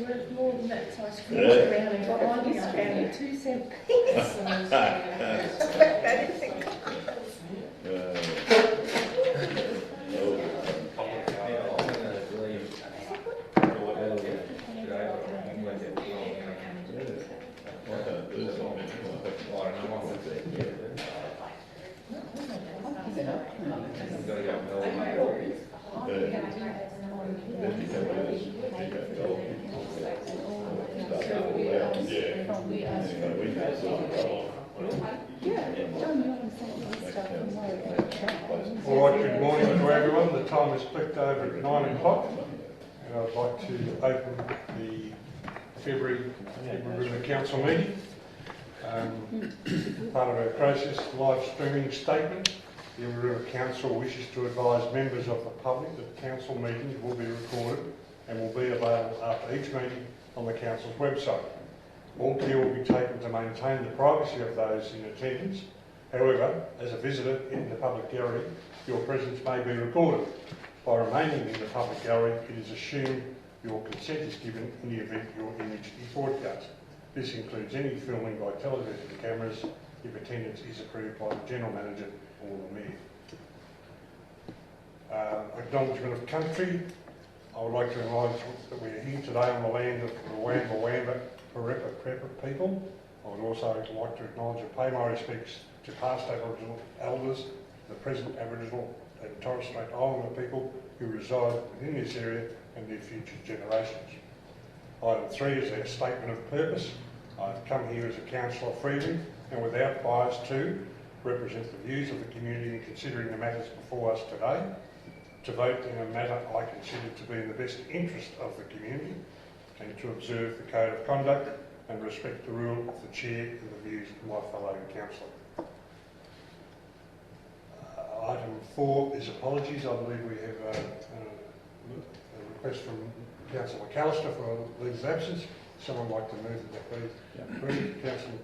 actually worth more than that, so I scratched around and got on this found a 2-cent piece. That is it. All right, good morning to everyone. The time has clicked over at 9 o'clock and I'd like to open the February River Council meeting. Part of our process, live streaming statement. The River Council wishes to advise members of the public that council meetings will be recorded and will be available after each meeting on the council's website. All care will be taken to maintain the privacy of those in attendance. However, as a visitor in the public gallery, your presence may be recorded. By remaining in the public gallery, it is assumed your consent is given in the event your image is broadcast. This includes any filming by television cameras if attendance is approved by the General Manager or the Mayor. Acknowledgement of country. I would like to acknowledge that we are here today on the land of the Wamba Wamba Pareppa people. I would also like to acknowledge and pay my respects to past Aboriginal elders, the present Aboriginal and Torres Strait Islander people who reside within this area and their future generations. Item 3 is our statement of purpose. I've come here as a councillor freely and without bias to represent the views of the community in considering the matters before us today, to vote in a matter I consider to be in the best interest of the community, and to observe the code of conduct and respect the rule of the chair and the views of my fellow councillor. Item 4 is apologies. I believe we have a request from Councillor McAllister for a leave of absence. Someone like to move that please? Approved. Councillor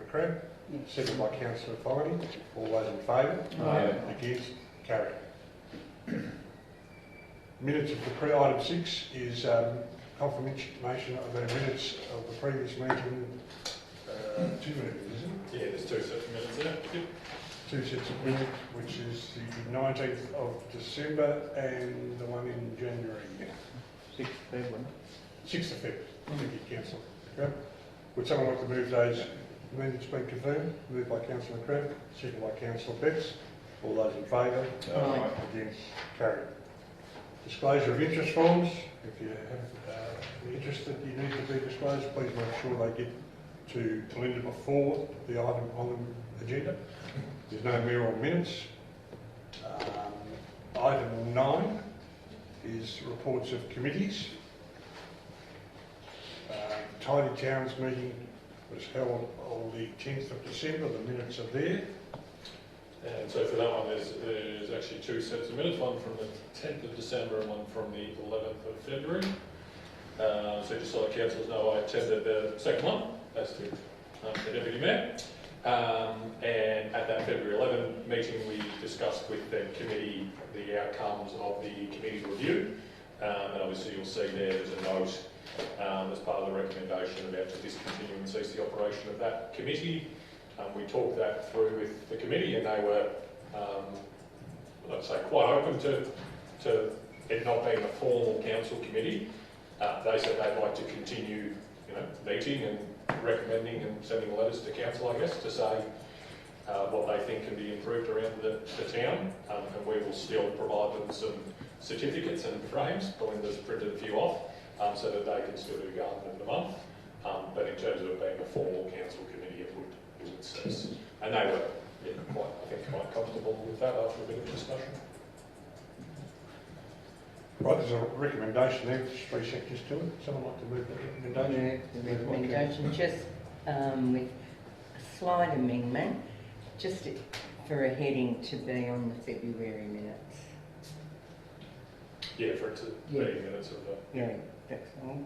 McCrabb, seconded by Councillor Fogarty. All those in favour? Aye. Against? Carried. Minutes of the item 6 is confirmation of the minutes of the previous meeting. 2 minutes, isn't it? Yeah, there's 2 sets of minutes there. Yep. 2 sets of minutes, which is the 19th of December and the one in January. 6th of February. 6th of February. Thank you, Councillor. Okay. Would someone like to move those minutes being confirmed? Moved by Councillor McCrabb, seconded by Councillor Betts. All those in favour? Aye. Against? Carried. Disclosure of interest forms. If you have interest that you need to be disclosed, please make sure they get to Linda before the item on the agenda. There's no mayoral minutes. Item 9 is reports of committees. Tidy Towns meeting was held on the 10th of December. The minutes are there. And so for that one, there's actually 2 sets of minutes, one from the 10th of December and one from the 11th of February. So just so the councillors know, I attended the second one as to the Deputy Mayor. And at that February 11 meeting, we discussed with the committee the outcomes of the committee review. And obviously you'll see there's a note as part of the recommendation about to discontinue and cease the operation of that committee. We talked that through with the committee and they were, let's say, quite open to it not being a formal council committee. They said they'd like to continue, meeting and recommending and sending letters to council, I guess, to say what they think can be improved around the town, and we will still provide them some certificates and frames. Belinda's printed a few off, so that they can still do Garden of the Month. But in terms of it being a formal council committee, it would cease. And they were, quite comfortable with that after a bit of discussion. Right, there's a recommendation there, 3 sections to it. Someone like to move that recommendation? Move the recommendation, just with a slight amendment, just for a heading to be on the February minutes. Yeah, for it to be minutes of the... Yeah, that's all.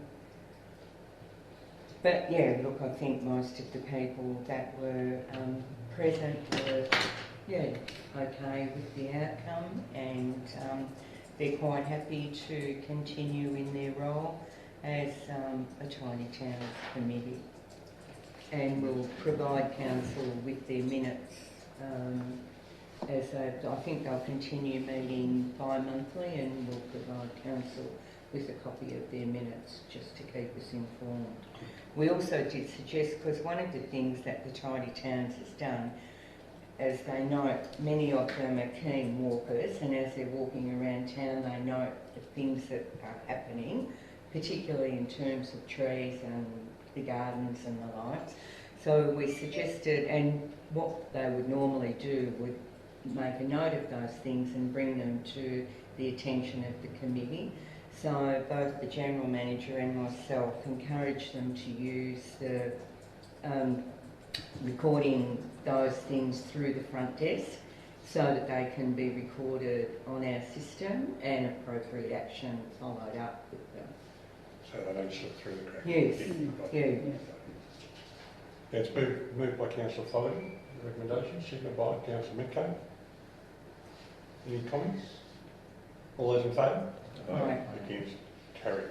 But yeah, look, I think most of the people that were present were, okay with the outcome, and they're quite happy to continue in their role. as a Tiny Towns committee, and will provide council with their minutes. I think they'll continue meeting bi-monthly, and will provide council with a copy of their minutes just to keep us informed. We also did suggest, because one of the things that the Tidy Towns has done, as they note, many of them are keen walkers, and as they're walking around town, they note the things that are happening, particularly in terms of trees and the gardens and the likes. So we suggested, and what they would normally do would make a note of those things and bring them to the attention of the committee. So both the General Manager and myself encourage them to use the recording those things through the front desk so that they can be recorded on our system and appropriate action followed up with them. So they don't slip through the cracks. Yes, yeah. It's moved by Councillor Fogarty, the recommendation, seconded by Councillor Mitko. Any comments? All those in favour? Aye. Against? Carried.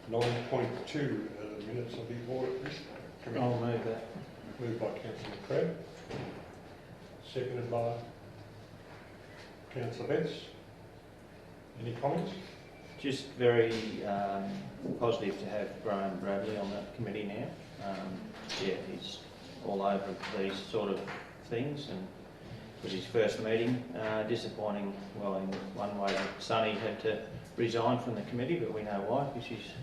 9.2, the minutes of the audit risk committee. I'll move that. Moved by Councillor Crabb, seconded by Councillor Betts. Any comments? Just very positive to have Graham Bradley on that committee now. Yeah, he's all over these sort of things, and it was his first meeting. Disappointing, well, in one way that Sonny had to resign from the committee, but we know why, because she's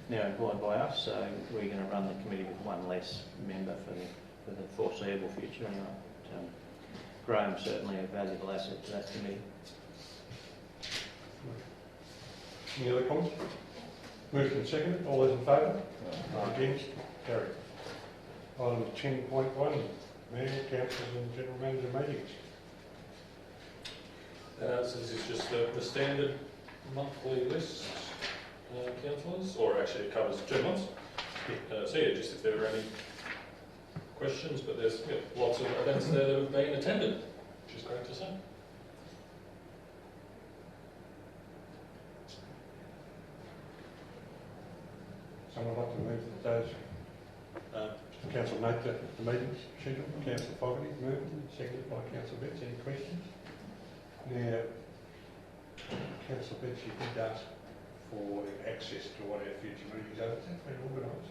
now employed by us, so we're going to run the committee with one less member for the foreseeable future anyway. So, Graham's certainly a valuable asset to that committee. Any other comments? Moved and seconded. All those in favour? Against? Carried. Item 10.1, Mayor, Councillors and General Manager meetings. So this is just the standard monthly list, councillors, or actually it covers 2 months. So yeah, just if there are any questions, but there's lots of events there that have been attended, which is great to see. Someone like to move those? Councillor note that the meetings schedule. Councillor Fogarty moved, seconded by Councillor Betts. Any questions? Now, Councillor Betts, you did ask for access to what our future meetings are. Has that been organised?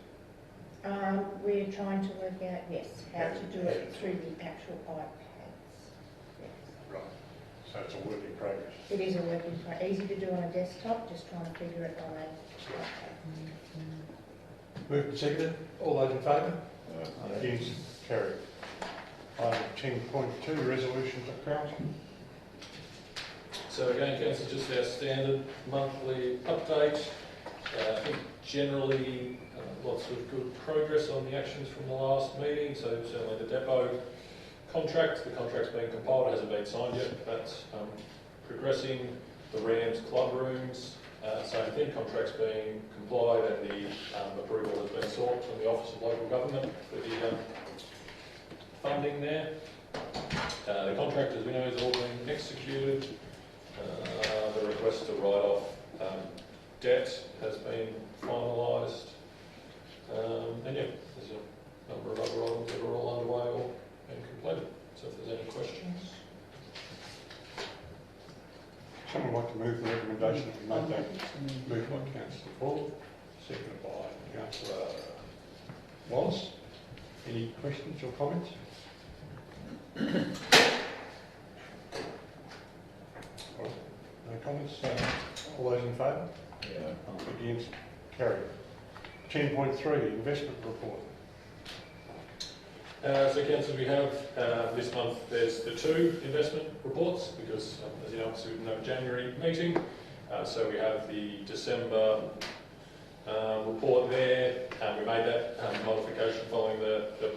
We're trying to work out, yes, how to do it through the actual iPads. Yes. Right. So it's a work in progress. It is a work in progress. Easy to do on a desktop, just trying to figure it on a iPad. Moved and seconded. All those in favour? Against? Carried. Item 10.2, resolutions of council. So again, council, just our standard monthly update. I think generally lots of good progress on the actions from the last meeting. So certainly the depot contract, the contract's been compiled, it hasn't been signed yet. That's progressing. The Rams club rooms, same thing, contract's being complied, and the approval has been sought from the Office of Local Government for the funding there. The contract, as we know, is all being executed. The request to write off debt has been finalised. And yeah, there's a number of other items that are all underway or been completed. So if there's any questions. Someone like to move the recommendation that we make that? Moved by Councillor Paul, seconded by Councillor Wallace. Any questions or comments? No comments. All those in favour? Against? Carried. 10.3, investment report. So council, we have this month there's the 2 investment reports because as you know, obviously we didn't have a January meeting. So we have the December report there. We made that modification following the I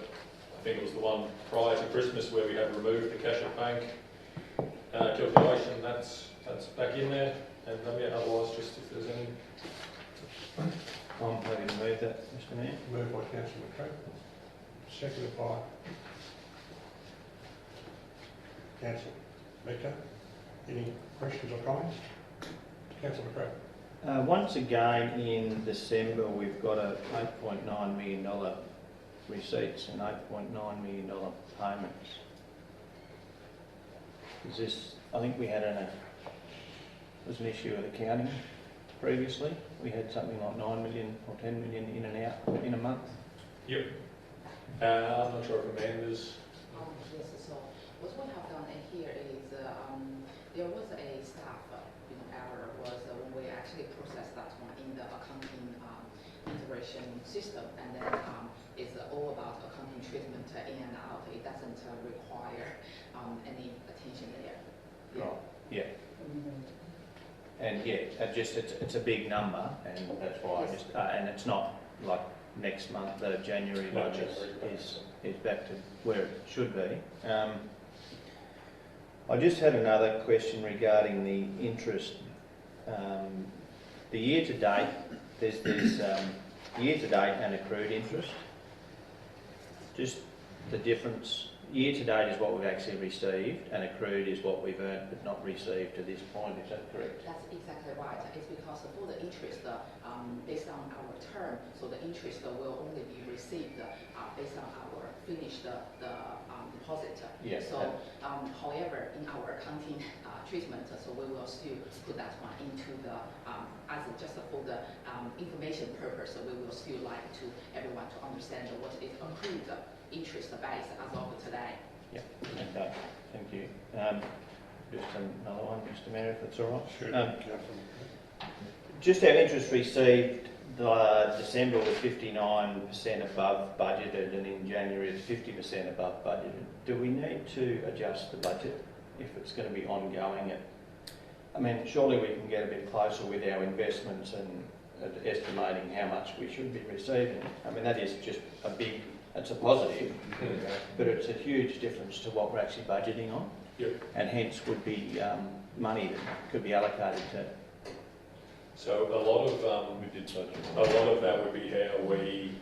think it was the one prior to Christmas where we had removed the cash at bank calculation. That's back in there. And yeah, otherwise just if there's any. I'm happy to move that, Mr Mayor. Moved by Councillor McCrae, seconded by Councillor Mecca. Any questions or comments? Councillor McCrae. Once again, in December, we've got a $8.9 million receipts and $8.9 million payments. Is this, I think we had there's an issue with accounting previously. We had something like 9 million or 10 million in and out in a month. Yep. I'm not sure if Amanda's... Yes, so what we have done in here is there was a staff error was when we actually processed that one in the accounting integration system, and then it's all about accounting treatment in and out. It doesn't require any attention there. Yeah. Right. Yeah. And yeah, it's a big number, and that's why Yes. and it's not like next month the January No, budget January. is back to where it should be. I just had another question regarding the interest. The year to date, there's year to date and accrued interest. Just the difference. Year to date is what we've actually received, and accrued is what we've earned but not received to this point. Is that correct? That's exactly right. It's because for the interest, based on our term, so the interest will only be received based on our finished deposit. Yes. So, however, in our accounting treatment, so we will still put that one into the as just for the information purpose. So we will still like to everyone to understand what is accrued interest base as of today. Yeah. Okay. Thank you. Just another one, Mr. Mayor, if that's all right. Sure. Um, Just our interest received, December was 59% above budgeted, and in January it's 50% above budgeted. Do we need to adjust the budget if it's going to be ongoing? I mean, surely we can get a bit closer with our investments and estimating how much we should be receiving. I mean, that is just it's a positive, but it's a huge difference to what we're actually budgeting on. Yep. And hence would be money that could be allocated to. So a lot of that would be how we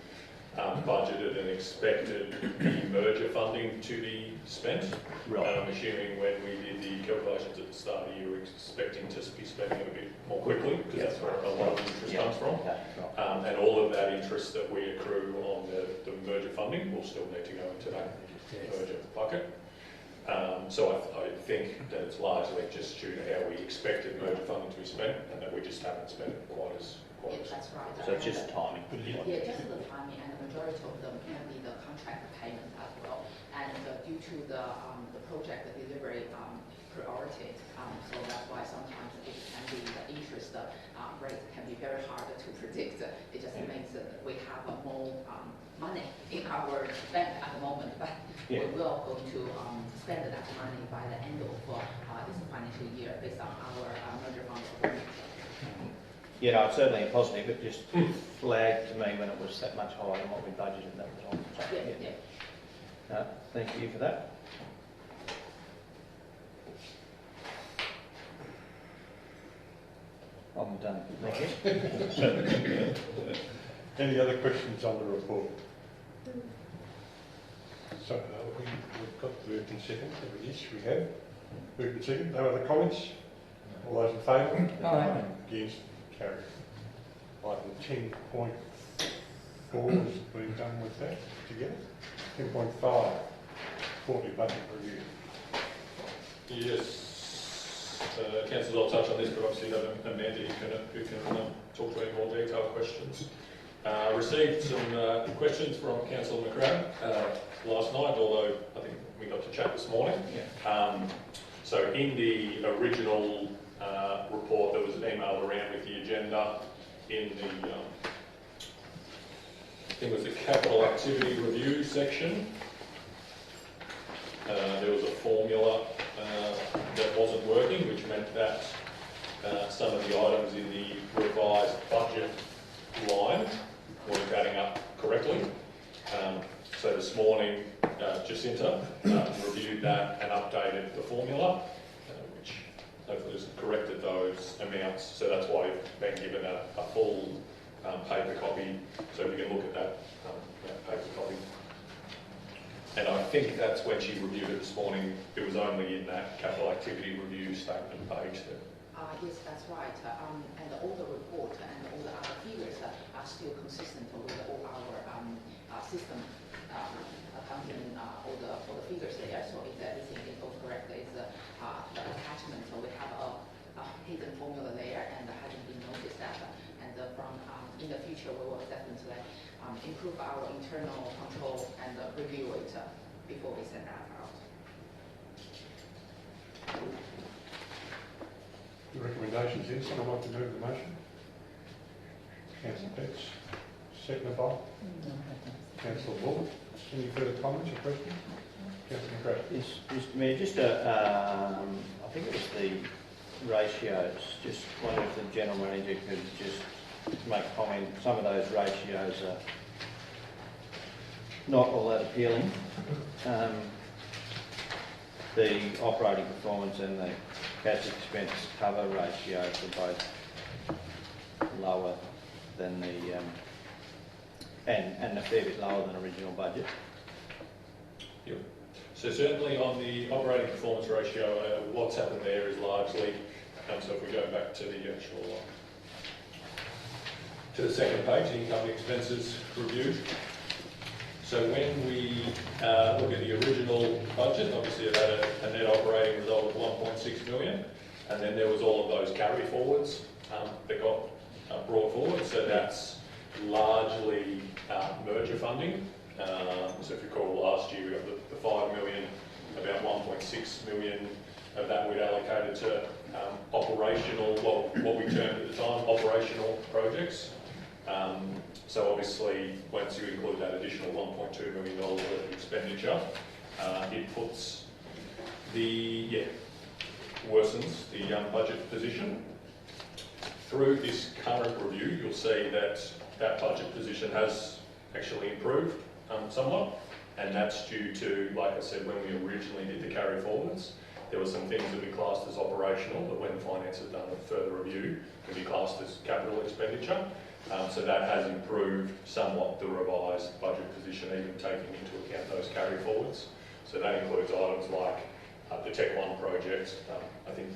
budgeted and expected the merger funding to be spent. Right. Assuming when we did the calculations at the start of the year, we were expecting to be spending it a bit more quickly, because that's where a lot of the interest comes from. Okay, right. And all of that interest that we accrue on the merger funding will still need to go into that merger bucket. So I think that it's largely just due to how we expected merger funding to be spent, and that we just haven't spent it quite as. Yes, that's right. So it's just timing. Yeah, just the timing, and the majority of them can be the contract payment as well. And due to the project delivery priority, so that's why sometimes it can be the interest rate can be very hard to predict. It just makes we have more money in our bank at the moment, but we will go to spend that money by the end of this financial year based on our merger fund performance. Yeah, no, it's certainly a positive. It just flagged to me when it was that much higher than what we budgeted that was on. So, Yeah. Thank you for that. I'm done. Thank you. Any other questions on the report? So we've got the moved and second. Yes, we have. Moved and second. No other comments? All those in favour? Aye. Against? Carried. Item 10.4 has been done with that together. 10.5, quarterly budget review. Yes, councillors, I'll touch on this, but obviously have Amanda who can talk to any more detailed questions. Received some questions from Councillor McGrath last night, although I think we got to chat this morning. So in the original report, there was an email around with the agenda in the, I think it was the capital activity review section. There was a formula that wasn't working, which meant that some of the items in the revised budget line weren't adding up correctly. So this morning, Jacinta reviewed that and updated the formula, which hopefully has corrected those amounts. So that's why I've been given a full paper copy, so we can look at that paper copy. And I think that's when she reviewed it this morning, it was only in that capital activity review statement page that Yes, that's right. And all the report and all the other figures are still consistent with all our system accounting, all the figures there. So if everything is all correct, it's the attachment. So we have a hidden formula there, and hasn't been noticed that. And from in the future, we will definitely improve our internal control and review it before we send that out. The recommendations in, someone like to move the motion? Councillor Pitts, seconded by Councillor Bull. Any further comments or questions? Councillor McGrath. Yes, Mr Mayor, just I think it was the ratios, just wondering if the General Manager could just make comment. Some of those ratios are not all that appealing. The operating performance and the cash expense cover ratios are both lower than the and a fair bit lower than original budget. Yep. So certainly on the operating performance ratio, what's happened there is largely, so if we go back to the actual, to the second page, the income and expenses review. So when we look at the original budget, obviously it had a net operating result of 1.6 million, and then there was all of those carry forwards that got brought forward. So that's largely merger funding. So if you recall last year, we got the 5 million, about 1.6 million of that we'd allocated to operational, well, what we termed at the time, operational projects. So obviously, once you include that additional $1.2 million worth of expenditure, it puts worsens the budget position. Through this current review, you'll see that that budget position has actually improved somewhat, and that's due to, like I said, when we originally did the carry forwards, there were some things that we classed as operational that when finance has done a further review can be classed as capital expenditure. So that has improved somewhat the revised budget position, even taking into account those carry forwards. So that includes items like the Tech One project. I think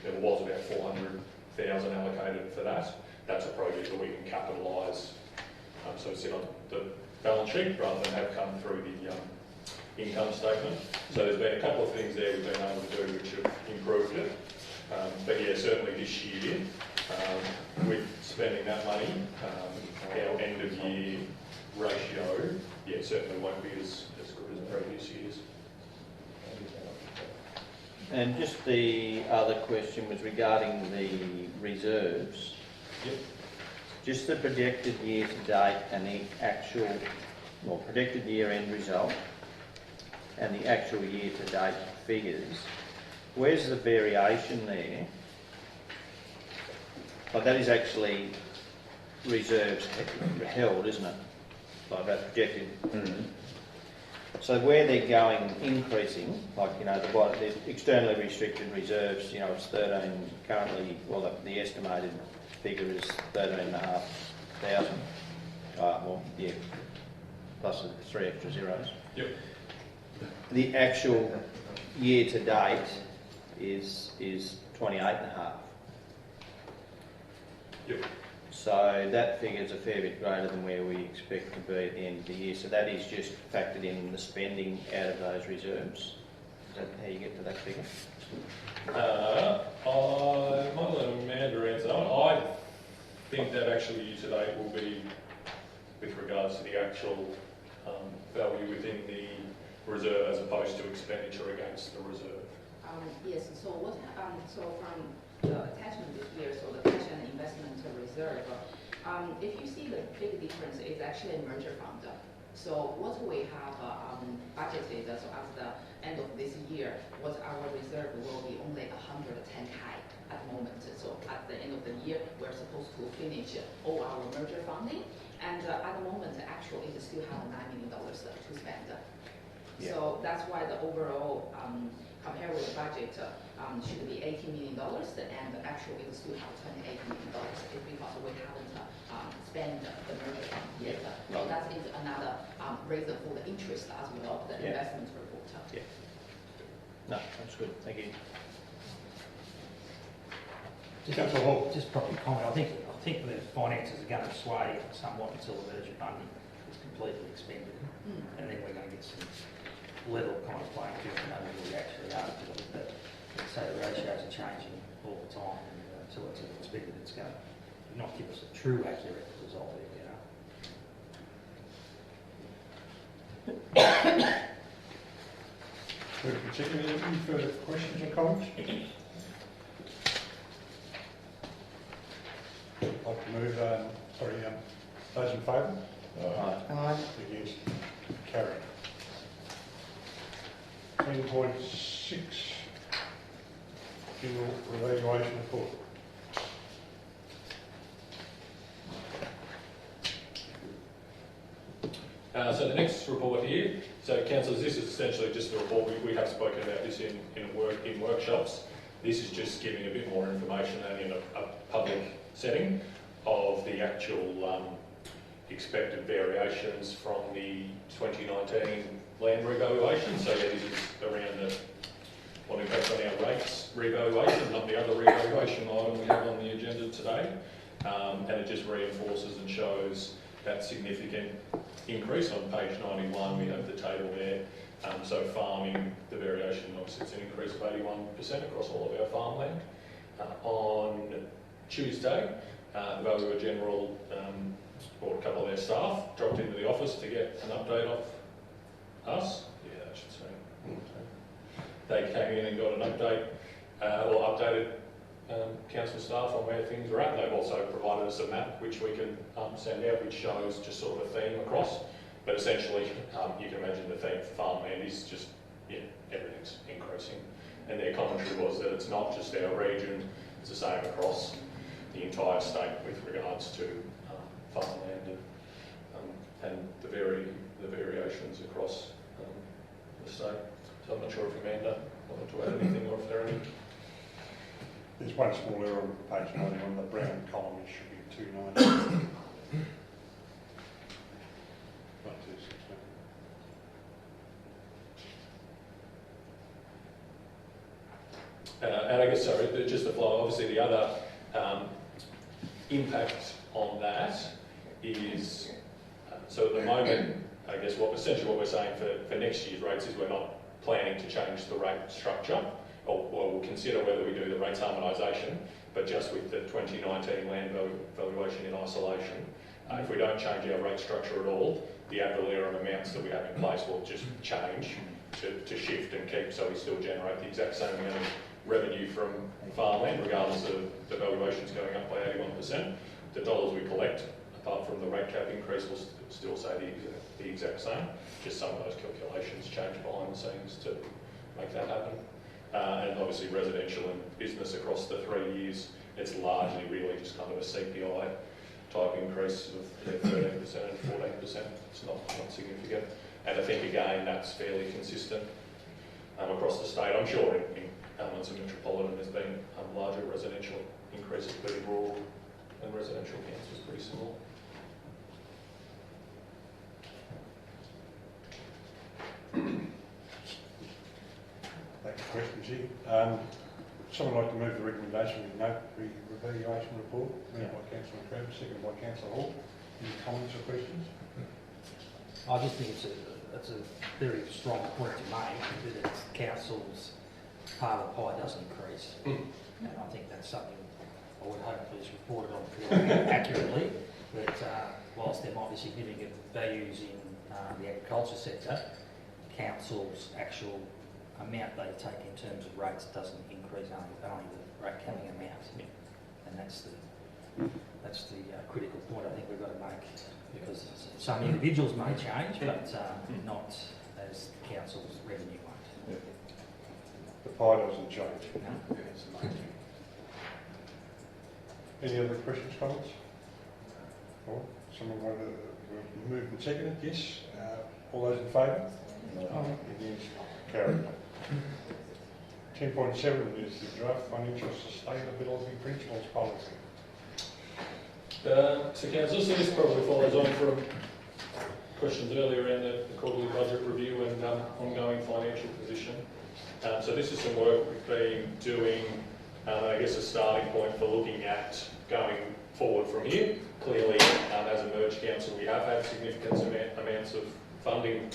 there was about 400,000 allocated for that. That's a project that we can capitalise, so sit on the balance sheet rather than have come through the income statement. So there's been a couple of things there we've been able to do which have improved it. But yeah, certainly this year, with spending that money, our end of year ratio, certainly won't be as good as previous years. And just the other question was regarding the reserves. Yep. Just the projected year to date and the actual, well, projected year end result and the actual year to date figures. Where's the variation there? Like that is actually reserves held, isn't it? Like that projected. Mm-hmm. So where they're going increasing, like, you know, the externally restricted reserves, you know, it's 13 currently, well, the estimated figure is 13,500. Well, yeah, plus the 3 extra zeros. Yep. The actual year to date is 28.5. Yep. So that figure is a fair bit greater than where we expect to be at the end of the year. So that is just factored in the spending out of those reserves. Is that how you get to that figure? I might let Amanda answer that one. I think that actually year to date will be with regards to the actual value within the reserve as opposed to expenditure against the reserve. Yes, so what, so from the attachment this year, so the cash and investment reserve, if you see the big difference is actually merger fund. So what we have budgeted, so at the end of this year, what our reserve will be only 110K at the moment. So at the end of the year, we're supposed to finish all our merger funding, and at the moment, actually, it still have $9 million to spend. Yeah. So that's why the overall, compared with the budget, should be $80 million, and actually it still have $28 million because we haven't spent the merger fund yet. So that is another reason for the interest as well, the investment report. Yeah. No, that's good. Thank you. Councillor Hall. Just probably comment, I think the finances are going to sway somewhat until the merger funding is completely expended. And then we're going to get some level kind of playing field to know where we actually are. But so the ratios are changing all the time, and until it's expected, it's going to not give us a true accurate result there, you know. Moved and seconded. Any further questions or comments? I'd like to move, those in favour? Aye. Against? Carried. 10.6, general evaluation report. So the next report here, so councillors, this is essentially just the report, we have spoken about this in workshops. This is just giving a bit more information than in a public setting of the actual expected variations from the 2019 land revaluation. So yeah, this is around the, what impacts on our rates revaluation, not the other revaluation item we have on the agenda today. And it just reinforces and shows that significant increase. On page 91 we have the table there. So farming, the variation, obviously it's an increase of 81% across all of our farmland. On Tuesday, the Valuer General or a couple of their staff dropped into the office to get an update off us. Yeah, I should say. They came in and got an update, or updated council staff on where things are at. They've also provided us a map which we can send out, which shows just sort of a theme across. But essentially, you can imagine the theme for farmland is just, yeah, everything's increasing. And their commentary was that it's not just our region, it's the same across the entire state with regards to farmland and the variations across the state. So I'm not sure if Amanda wanted to add anything or if there are any. There's one small error on page 91, the brown column, it should be 290. Not 260. And I guess, sorry, just the flow, obviously the other impact on that is, so at the moment, I guess essentially what we're saying for next year's rates is we're not planning to change the rate structure, or we'll consider whether we do the rates harmonisation, but just with the 2019 land valuation in isolation. If we don't change our rate structure at all, the ad valorem amounts that we have in place will just change to shift and keep, so we still generate the exact same amount of revenue from farmland, regardless of the valuations going up by 81%. The dollars we collect, apart from the rate cap increase, will still say the exact same. Just some of those calculations change behind the scenes to make that happen. And obviously residential and business across the 3 years, it's largely really just kind of a CPI type increase of 13% and 14%. It's not significant. And I think again, that's fairly consistent across the state. I'm sure in elements of metropolitan there's been larger residential increases, but in rural and residential counts was pretty similar. Thanks for questions here. Someone like to move the recommendation with no revaluation report, moved by Councillor Crabbe, seconded by Councillor Hall. Any comments or questions? I just think it's a very strong point to make that it's council's part of the pie doesn't increase. And I think that's something I would hope is reported on fairly accurately, that whilst there might be significant values in the agriculture sector, council's actual amount they take in terms of rates doesn't increase, only the rate capping amount. And that's the critical point I think we've got to make, because some individuals may change, but not as the council's revenue won't. The pie doesn't change. No. That's the main thing. Any other questions, comments? Or someone want to move and second it? Yes. All those in favour? Against? Carried. 10.7 is the draft financial sustainability principles policy. So council, so this probably follows on from questions earlier around the quarterly budget review and ongoing financial position. So this is some work we've been doing And I guess a starting point for looking at going forward from here. Clearly, as a merged council, we have had significant amounts of funding,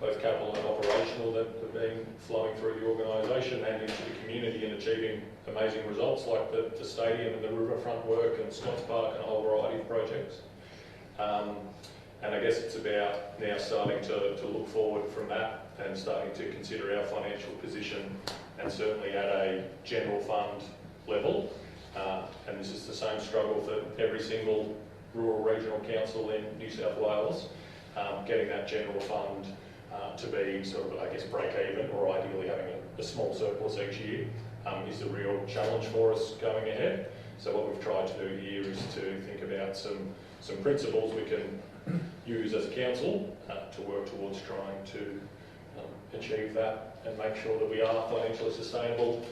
both capital and operational, that have been flowing through the organisation and into the community and achieving amazing results like the stadium and the riverfront work and Scotts Park and a whole variety of projects. And I guess it's about now starting to look forward from that and starting to consider our financial position, and certainly at a general fund level. And this is the same struggle for every single rural regional council in New South Wales, getting that general fund to be sort of, I guess, break even, or ideally having a small surplus each year, is the real challenge for us going ahead. So what we've tried to do here is to think about some principles we can use as a council to work towards trying to achieve that and make sure that we are financially sustainable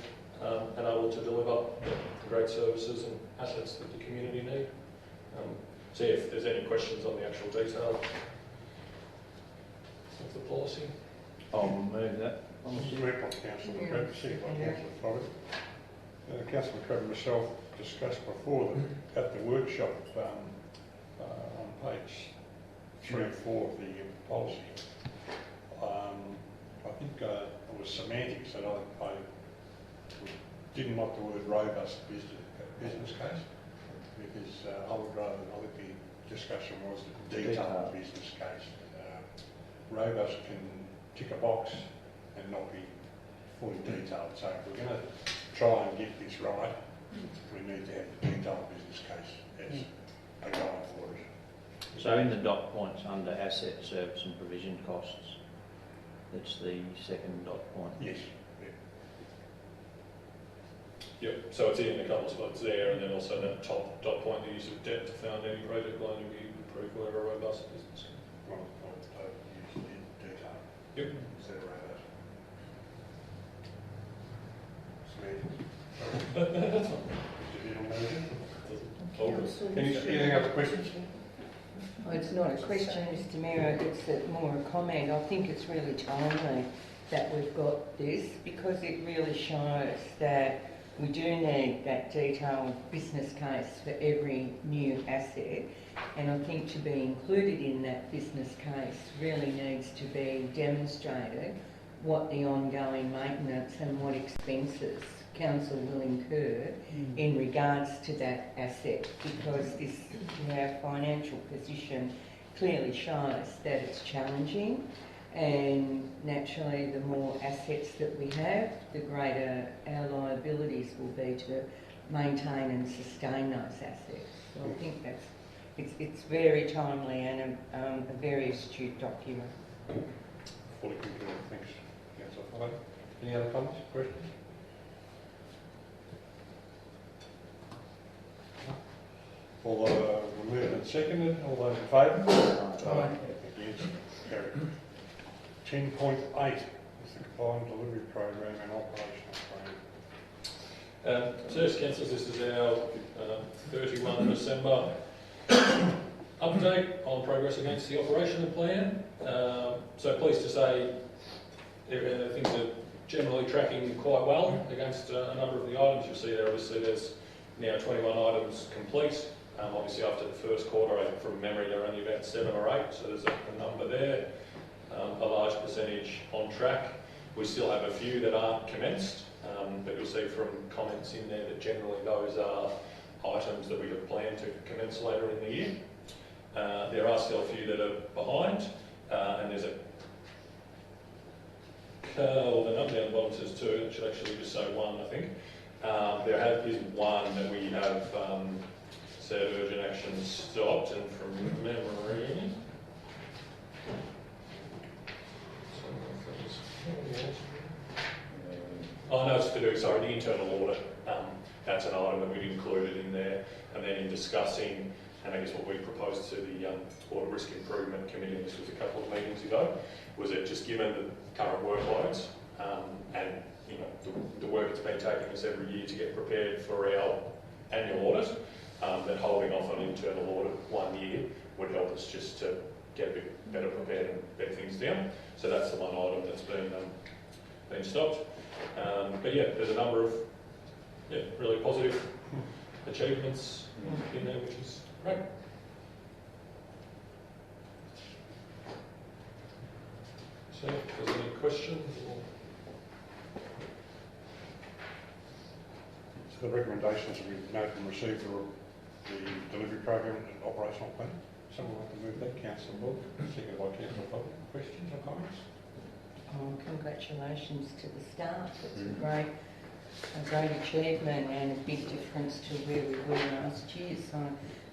and able to deliver the great services and assets that the community need. See if there's any questions on the actual detail of the policy. I'll move that. Moved by Councillor McCrevin, second by Councillor Florey. Councillor McCrevin and myself discussed before that at the workshop on page 3 and 4 of the policy. I think it was semantics that I didn't like the word robust business case, because I would rather, I think the discussion was detailed business case. Robust can tick a box and not be fully detailed. So if we're going to try and get this right, we need to have a detailed business case as a guide for it. So in the dot points under asset, service and provision costs, that's the second dot point. Yes. Yep, so it's in a couple of spots there, and then also that top dot point, the use of debt to fund any project loan to be approved whatever a robust business. Well, use in detail. Yep. Instead of robust. That's fine. Any other questions? Well, it's not a question, Mr Mayor, it's more a comment. I think it's really timely that we've got this, because it really shows that we do need that detailed business case for every new asset, and I think to be included in that business case really needs to be demonstrated what the ongoing maintenance and what expenses council will incur in regards to that asset, because this, our financial position clearly shows that it's challenging, and naturally the more assets that we have, the greater our liabilities will be to maintain and sustain those assets. So I think that's it's very timely and a very astute document. Fully concur. Thanks, Councillor Florey. Any other comments, questions? All moved and seconded. All those in favour? Aye. Against? Carried. 10.8 is the combined delivery program and operational plan. So, councillors, this is our 31 December update on progress against the operational plan. So pleased to say things are generally tracking quite well against a number of the items. You'll see there, obviously, there's now 21 items complete. Obviously, after the first quarter, I think from memory, there are only about 7 or 8, so there's a number there. A large percentage on track. We still have a few that aren't commenced, but you'll see from comments in there that generally those are items that we have planned to commence later in the year. There are still a few that are behind, and there's the number down the bottom says 2, it should actually just say 1, I think. There is one that we have said urgent action stopped, and from memory, oh no, it's to do, the internal audit. That's an item that we'd included in there. And then in discussing, and I guess what we proposed to the Audit Risk Improvement Committee, this was a couple of meetings ago, was that just given the current workloads and the work that's been taking us every year to get prepared for our annual audit, that holding off on internal audit 1 year would help us just to get a bit better prepared and bed things down. So that's the one item that's been stopped. But yeah, there's a number of yeah, really positive achievements in there, which is great. So, if there's any questions or... So the recommendations that we've noted and received are the delivery program and operational plan. Someone like to move that, Councillor Bull, seconded by Councillor Pollock. Questions or comments? Oh, congratulations to the staff. It's a great achievement and a big difference to where we were last year. So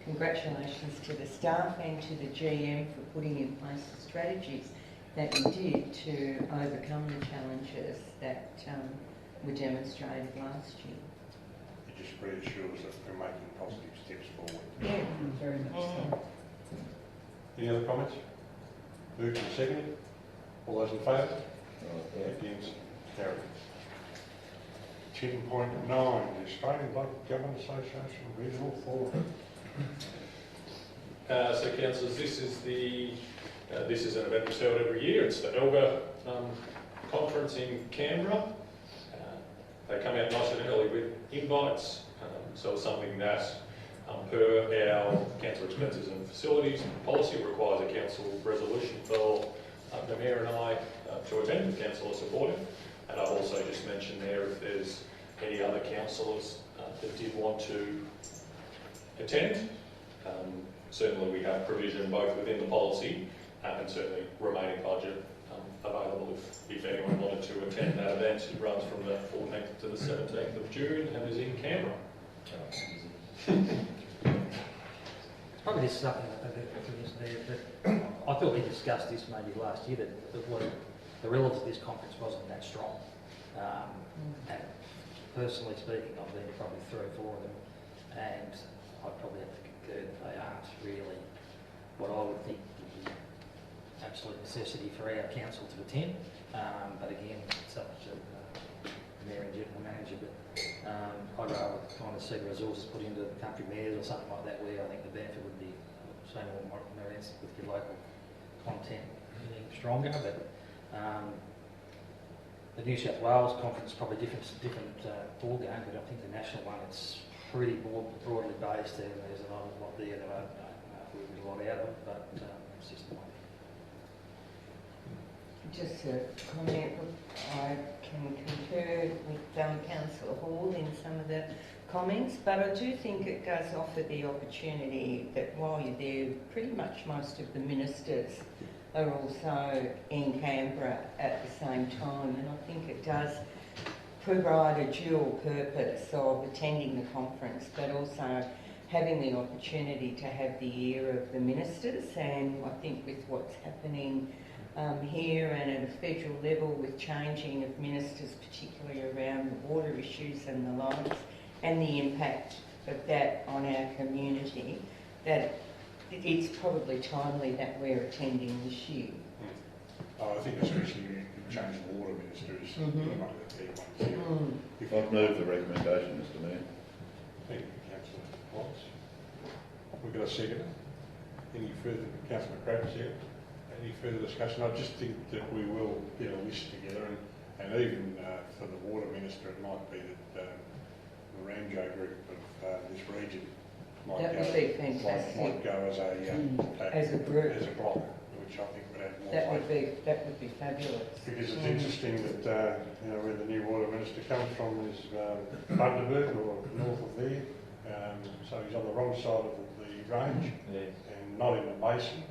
congratulations to the staff and to the GM for putting in place the strategies that we did to overcome the challenges that were demonstrated last year. It just reassures that we're making positive steps forward. Yeah, very much so. Any other comments? Moved and seconded. All those in favour? Against? Carried. 10.9, the Australian Blood Government Association Regional Forum. So, councillors, this is an event that's held every year. It's the ELGA conference in Canberra. They come out nice and early with invites, so it's something that, per our council expenses and facilities policy, requires a council resolution for the Mayor and I to attend. The council are supportive. And I've also just mentioned there, if there's any other councillors that did want to attend, certainly we have provision both within the policy and certainly remaining budget available if anyone wanted to attend that event. It runs from the 14th to the 17th of June and is in Canberra. Probably there's something that I thought we discussed this maybe last year, that the relevance of this conference wasn't that strong. And personally speaking, I've been to probably 3 or 4 of them, and I'd probably have to concur that they aren't really what I would think would be absolute necessity for our council to attend. But again, it's up to the Mayor and General Manager, but I'd rather kind of see resources put into the country mayors or something like that, where I think the benefit would be so more with your local content being stronger. But the New South Wales conference is probably different ball game, but I think the national one, it's pretty more broadly based, and there's a lot there that I don't know if we get a lot out of, but it's just the one. Just a comment, I can concur with Councillor Hall in some of the comments, but I do think it does offer the opportunity that while you're there, pretty much most of the ministers are also in Canberra at the same time, and I think it does provide a dual purpose of attending the conference but also having the opportunity to have the ear of the ministers. And I think with what's happening here and at a federal level with changing of ministers, particularly around the water issues and the likes, and the impact of that on our community, that it's probably timely that we're attending this year. I think especially you change the water ministers, one of the key ones here. I've moved the recommendation, Mr Mayor. Thank you, Councillor Watts. We've got a second. Any further, Councillor McCracken, here? Any further discussion? I just think that we will get a list together, and even for the water minister, it might be that the Ramjo group of this region might That go, would be fantastic. might go as As a group. as a block, which I think would add more That would be fabulous. Because it's interesting that where the new water minister comes from is Bundaberg, or north of there. So he's on the wrong side of the range, and not in the basin.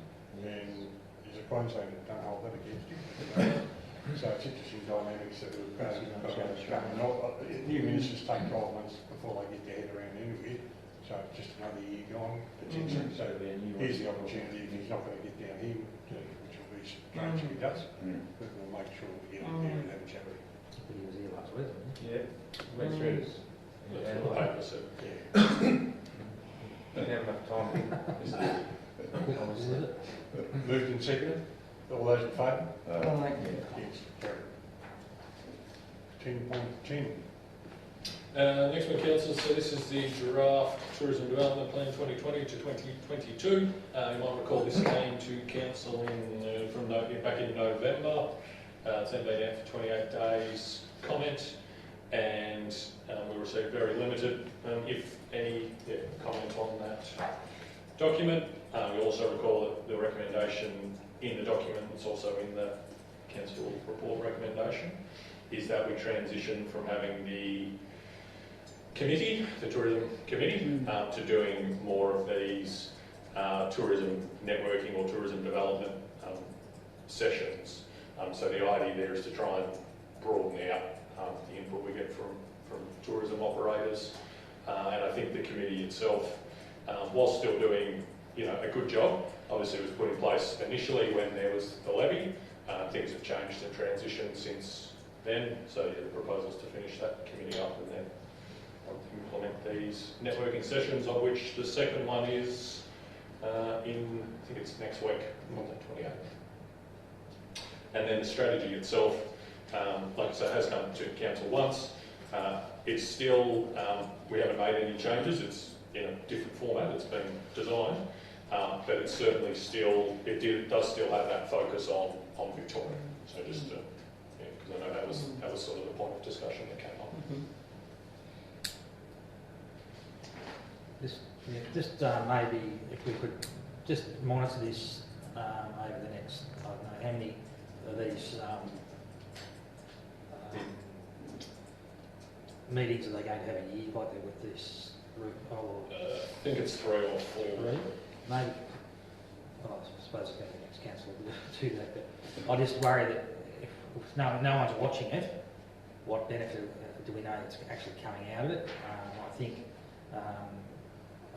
And he's a Queenslander, don't hold that against him. So it's interesting dynamics that we've got to new ministers take 12 months before they get their head around anyway. So it's just another year gone, potentially. So here's the opportunity. If he's not going to get down here, which will be strange if he does, but we'll make sure we get him there and have a chat with him. But he was here last week, wasn't he? Yeah, went through this. That's what the paper said. Don't have enough time. Moved and seconded. All those in favour? Right. Yes, carried. 10.10. Next one, council. So this is the draft Tourism Development Plan 2020 to 2022. You might recall this came to council back in November. It's then been out for 28 days. Comment. and we received very limited, if any, comment on that document. We also recall that the recommendation in the document, it's also in the council report recommendation, is that we transition from having the committee, the tourism committee, to doing more of these tourism networking or tourism development sessions. So the idea there is to try and broaden out the input we get from tourism operators. And I think the committee itself, while still doing a good job, obviously it was put in place initially when there was the levy. Things have changed and transitioned since then. So the proposal is to finish that committee up and then implement these networking sessions, of which the second one is I think it's next week, on the 28th. And then the strategy itself, like I say, has come to council once. It's still, we haven't made any changes. It's in a different format. It's been designed, but it's certainly still, does still have that focus on Victoria. So just to, because I know that was sort of the point of discussion that came up. Just maybe if we could just monitor this over the next, I don't know, how many of these meetings are they going to have a year like that with this group? I think it's 3 or 4. Maybe. Well, I suppose it's going to the next council to do that, but I just worry that if no one's watching it, what benefit do we know that's actually coming out of it? I think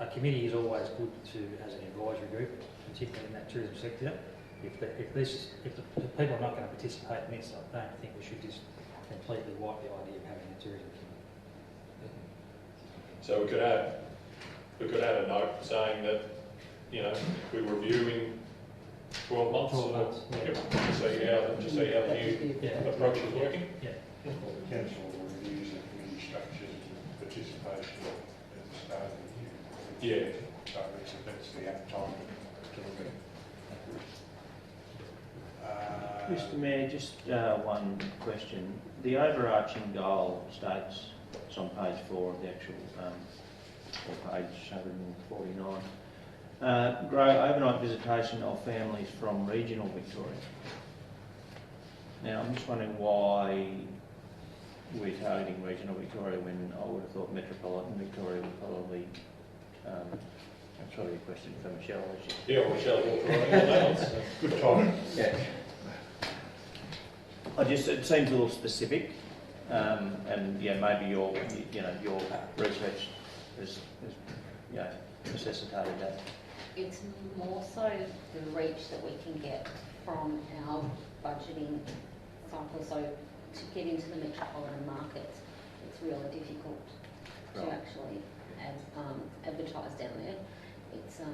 a committee is always good to, as an advisory group, particularly in that tourism sector. If the people are not going to participate in this, I don't think we should just completely wipe the idea of having a tourism committee. So we could add a note saying that we review in 12 months. 12 months, yeah. To see how the new approach is working. Yeah. The council will review the committee structures and participation at the start of the year. Yeah. So that's the apt time to look at it. Mr Mayor, just one question. The overarching goal states, it's on page 4 of the actual, or page 149, grow overnight visitation of families from regional Victoria. Now, I'm just wondering why we're targeting regional Victoria when I would have thought metropolitan Victoria would probably, that's probably a question for Michelle. Yeah, Michelle walked around on that one. Good time. Yeah. It seems a little specific, and maybe your research has necessitated that. It's more so the reach that we can get from our budgeting cycle. So to get into the metropolitan markets, it's really difficult to actually advertise down there. It's so,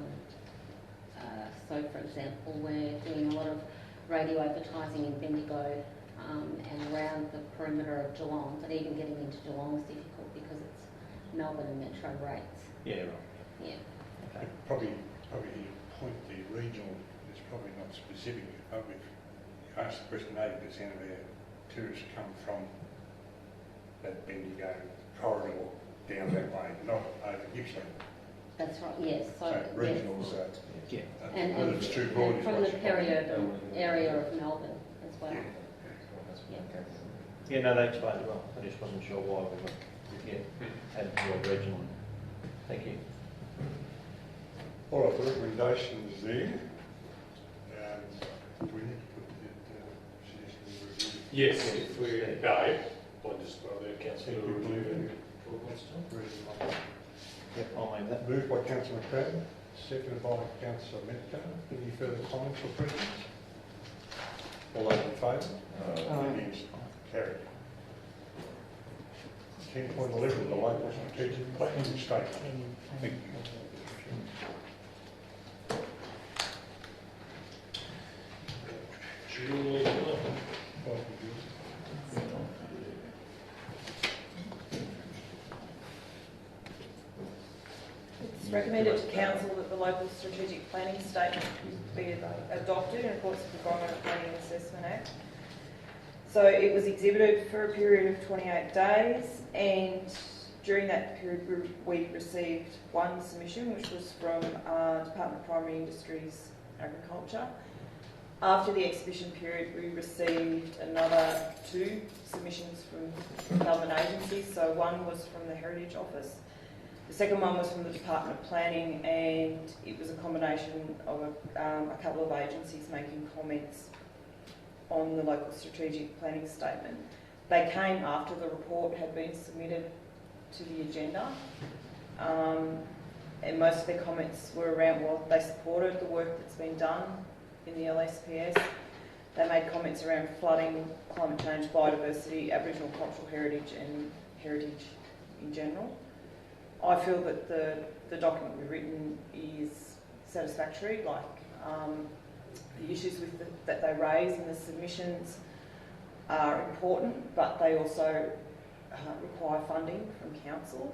for example, we're doing a lot of radio advertising in Bendigo and around the perimeter of Geelong, but even getting into Geelong is difficult because it's Melbourne and metro rates. Yeah, right. Yeah. Okay. Probably the point, the regional is probably not specific. If you ask the question, 80% of our tourists come from that Bendigo corridor down that way, not over Gippsland. That's right, yes. So regionals, yes. but And it's too broad. and from the peri-urban area of Melbourne as well. Yeah, no, they explained it well. I just wasn't sure why we were had the word regional. Thank you. All right, the recommendations there. Do we need to put the suggestion review? Yes, if we or just the council to review in 12 months' time. Yep, I'll move that. Moved by Councillor McCradden, seconded by Councillor Metcalfe. Any further comments or questions? All those in favour? Against? Carried. 10.11, the local strategic planning statement. Thank you. Julie, It's recommended to council that the local strategic planning statement be adopted in accordance with the Environmental Planning and Assessment Act. So it was exhibited for a period of 28 days, and during that period we received one submission, which was from Department of Primary Industries Agriculture. After the exhibition period, we received another 2 submissions from government agencies. So one was from the Heritage Office. The second one was from the Department of Planning, and it was a combination of a couple of agencies making comments on the local strategic planning statement. They came after the report had been submitted to the agenda, and most of their comments were around, well, they supported the work that's been done in the LSPS. They made comments around flooding, climate change, biodiversity, Aboriginal cultural heritage and heritage in general. I feel that the document we've written is satisfactory, like the issues that they raise in the submissions are important, but they also require funding from council.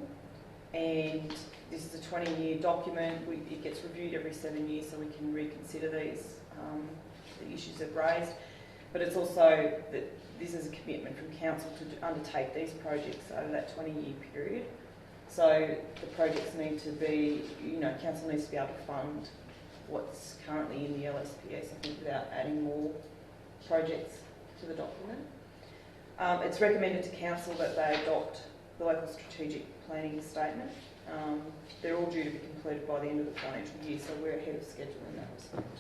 And this is a 20-year document. It gets reviewed every 7 years, so we can reconsider these the issues they've raised. But it's also that this is a commitment from council to undertake these projects over that 20-year period. So the projects need to be, council needs to be able to fund what's currently in the LSPS, I think, without adding more projects to the document. It's recommended to council that they adopt the local strategic planning statement. They're all due to be completed by the end of the financial year, so we're ahead of schedule in that respect.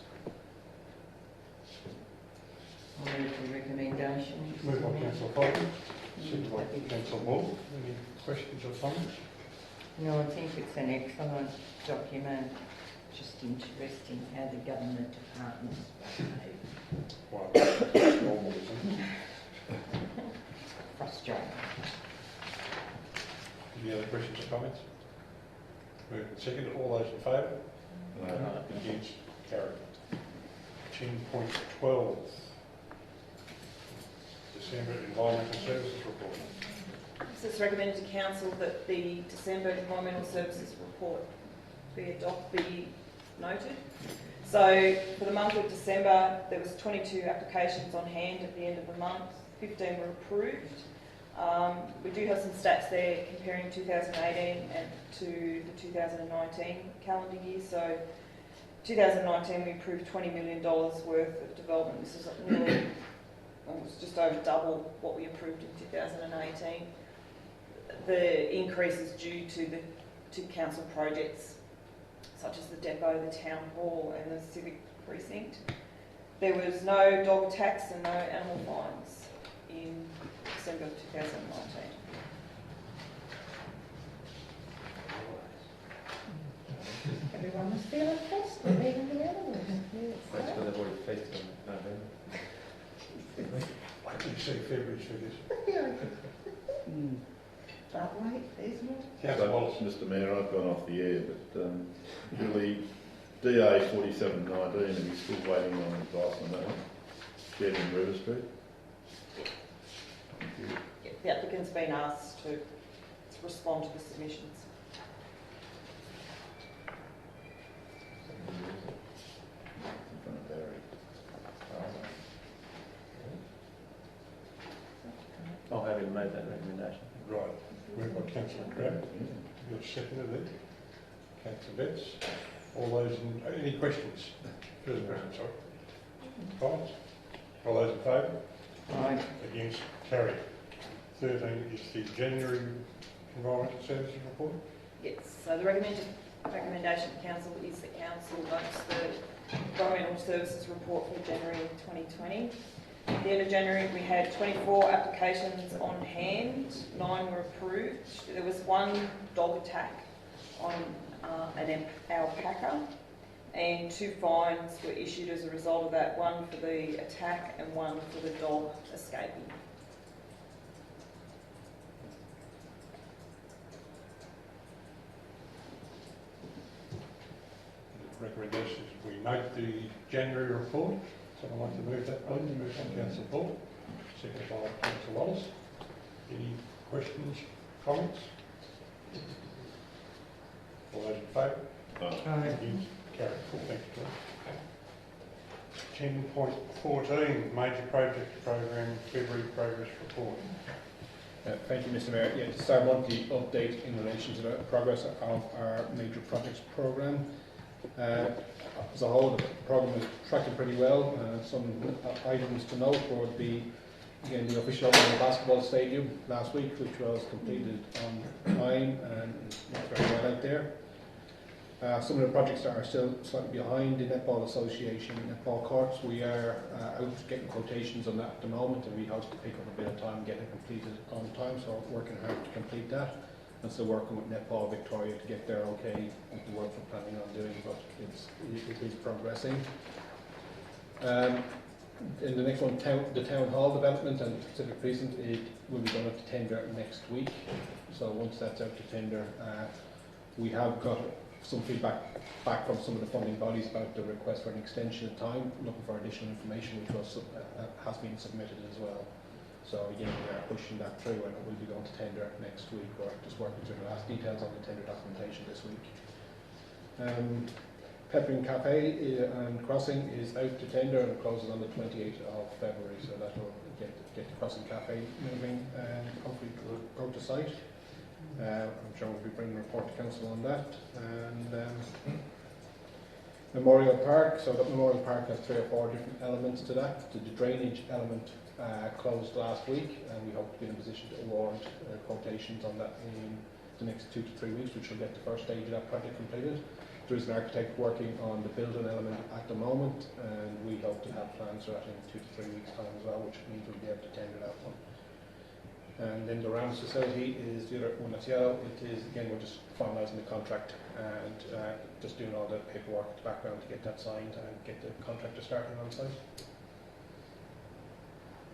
I'll move the recommendation. Moved by Councillor Foley, seconded by Councillor Moore. Any questions or comments? No, I think it's an excellent document. Just interesting how the government departments behave. Well, it's normal, isn't it? Frustrating. Any other questions or comments? Moved and seconded. All those in favour? No. Against? Carried. 10.12. December Environmental Services Report. So it's recommended to council that the December Environmental Services Report be noted. So for the month of December, there was 22 applications on hand at the end of the month. 15 were approved. We do have some stats there comparing 2018 and to the 2019 calendar year. So 2019 we approved $20 million worth of development. This is nearly, almost just over double what we approved in 2018. The increase is due to council projects such as the depot, the town hall and the civic precinct. There was no dog tax and no animal fines in December 2019. Everyone was feeling festive, even the animals. That's where they've already tasted them. Wait till you see February's figures. But wait, there's more. Councillor Wallace. Mr Mayor, I've gone off the air, but Julie, DA 4719, are we still waiting on advice on that one? Shed in River Street? Thank you. Yeah, the applicant's been asked to respond to the submissions. In front of Barry. I'll have him make that recommendation. Right. Moved by Councillor Crabb. You're seconded it. Councillor Betts. All those in, any questions? Further questions, sorry. Comments? All those in favour? Aye. Against? Carried. 13 is the January Environmental Services Report. Yes, so the recommendation to council is that council votes the Environmental Services Report for January 2020. At the end of January, we had 24 applications on hand, 9 were approved. There was one dog attack on an alpaca, and 2 fines were issued as a result of that, one for the attack and one for the dog escaping. Recommendations, we note the January report. Someone like to move that, please? Move by Councillor Paul, seconded by Councillor Wallace. Any questions, comments? All those in favour? Oh. Aye. Against? Carried. Thank you, 10.14, Major Projects Program, February Progress Report. Thank you, Mr. Mayor. Yeah, just our monthly update in relation to the progress of our major projects programme. As a whole, the programme is tracking pretty well. Some items to note would be, again, the official opening of the basketball stadium last week, which was completed on time and went very well out there. Some of the projects that are still slightly behind, the Netball Association, Netball Courts, we are out getting quotations on that at the moment, and we hope to pick up a bit of time getting it completed on time, so we're working hard to complete that. And still working with Netball Victoria to get their okay with the work we're planning on doing, but it is progressing. In the next one, the Town Hall development and Pacific Precinct, it will be done up to tender next week. So once that's out to tender, we have got some feedback back from some of the funding bodies about the request for an extension of time, looking for additional information, which was, has been submitted as well. So again, we are pushing that through, and it will be going to tender next week. We're just working through the last details on the tender documentation this week. Peppering Cafe and Crossing is out to tender and it closes on the 28th of February, so that will get the Crossing Cafe moving and hopefully go to site. I'm sure we'll be bringing a report to council on that. And Memorial Park, so that Memorial Park has 3 or 4 different elements to that. The drainage element closed last week, and we hope to be in a position to award quotations on that in the next 2 to 3 weeks, which will get the first stage of that project completed. There is an architect working on the building element at the moment, and we hope to have plans for that in 2 to 3 weeks' time as well, which means we'll be able to tender that one. And then the Rams facility is the other one that's yellow. It is, again, we're just finalising the contract and just doing all the paperwork in the background to get that signed and get the contractor starting on site.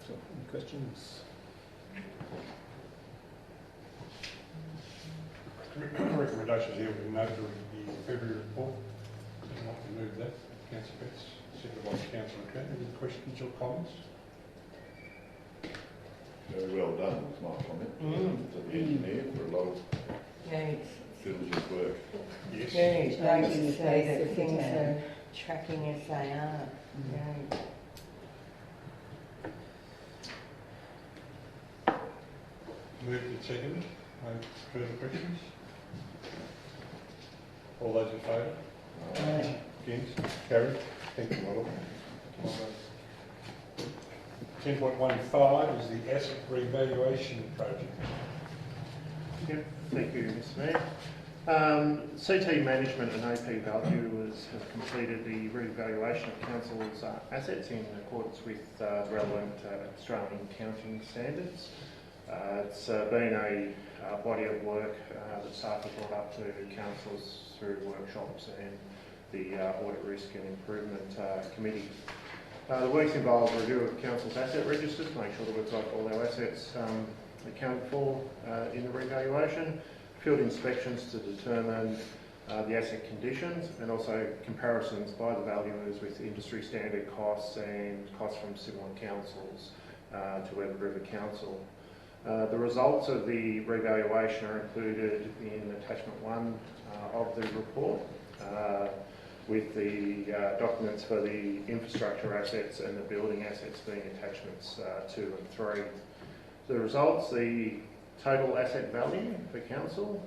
So, any questions? Recommendations here will be noted in the February report. I'd like to move that. Councillor Betts, seconded by Councillor McCann. Any questions or comments? Very well done, was my comment. To the engineer for a lot of diligent work. Yes. Very great to say that things are tracking as they are. Moved and seconded. Any further questions? All those in favour? Against? Carried. Thank you, Model. 10.15 is the asset revaluation project. Yep, thank you, Mr. Mayor. CT Management and AP Value have completed the revaluation of Council's assets in accordance with relevant Australian accounting standards. It's been a body of work that staff have brought up to councils through workshops and the Audit Risk and Improvement Committee. The works involve review of council's asset registers to make sure that we've got all our assets accounted for in the revaluation, field inspections to determine the asset conditions, and also comparisons by the valuers with industry standard costs and costs from similar councils to Edward River Council. The results of the revaluation are included in attachment 1 of the report, with the documents for the infrastructure assets and the building assets being attachments 2 and 3. The results, the total asset value for council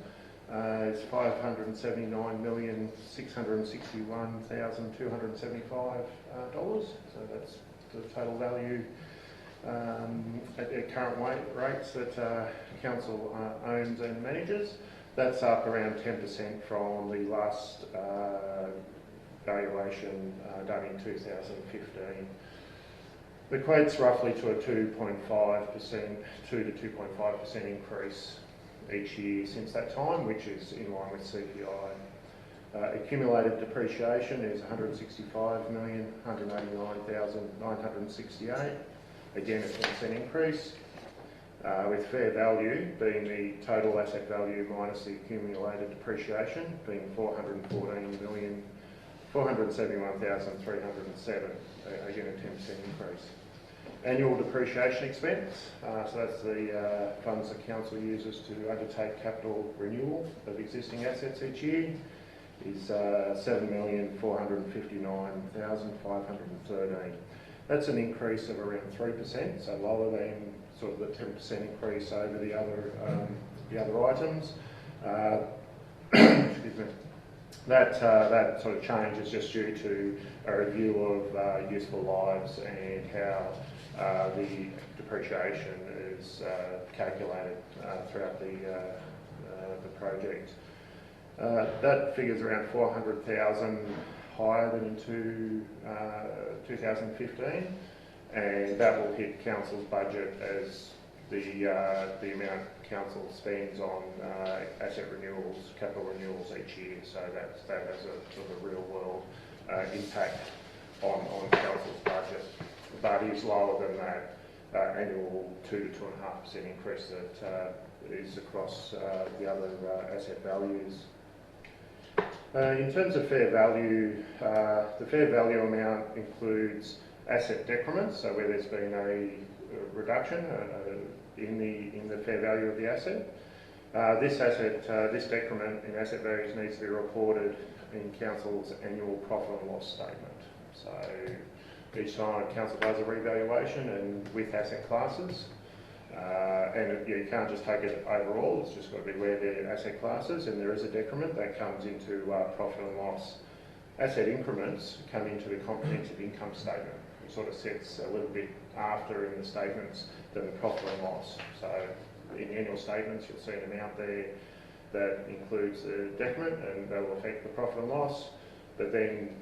is $579,661,275. So that's the total value at current rates that council owns and manages. That's up around 10% from the last valuation done in 2015. Equates roughly to a 2 to 2.5% increase each year since that time, which is in line with CPI. Accumulated depreciation is $165,189,968. Again, a 10% increase, with fair value being the total asset value minus the accumulated depreciation being $471,307. Again, a 10% increase. Annual depreciation expense, so that's the funds that council uses to undertake capital renewal of existing assets each year, is 7,459,513. That's an increase of around 3%, so lower than sort of the 10% increase over the other items. Excuse me. That sort of change is just due to a review of useful lives and how the depreciation is calculated throughout the project. That figure's around 400,000 higher than in 2015, and that will hit council's budget as the amount council spends on asset renewals, capital renewals each year. So that has a sort of real world impact on council's budget, but is lower than that annual 2 to 2.5% increase that is across the other asset values. In terms of fair value, the fair value amount includes asset decrements, so where there's been a reduction in the fair value of the asset. This decrement in asset values needs to be reported in council's annual profit and loss statement. So each time council does a revaluation and with asset classes, and you can't just take it overall, it's just got to be where the asset classes and there is a decrement that comes into profit and loss. Asset increments come into the comprehensive income statement. It sort of sits a little bit after in the statements than the profit and loss. So in the annual statements you'll see an amount there that includes the decrement and that will affect the profit and loss, but then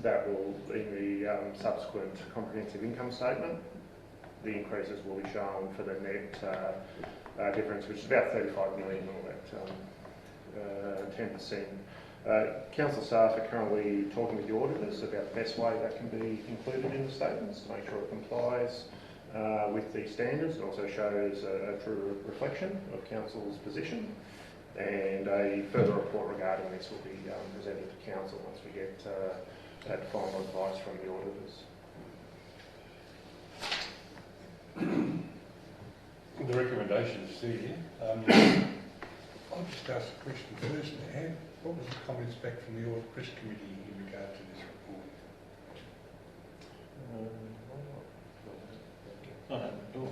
that will, in the subsequent comprehensive income statement, the increases will be shown for the net difference, which is about 35 million, or that 10%. Council staff are currently talking with the auditors about the best way that can be included in the statements to make sure it complies with the standards. It also shows a true reflection of council's position, and a further report regarding this will be presented to council once we get that final advice from the auditors. The recommendations there. I'll just ask a question first now. What was the comments back from the Audit Risk Committee in regard to this report?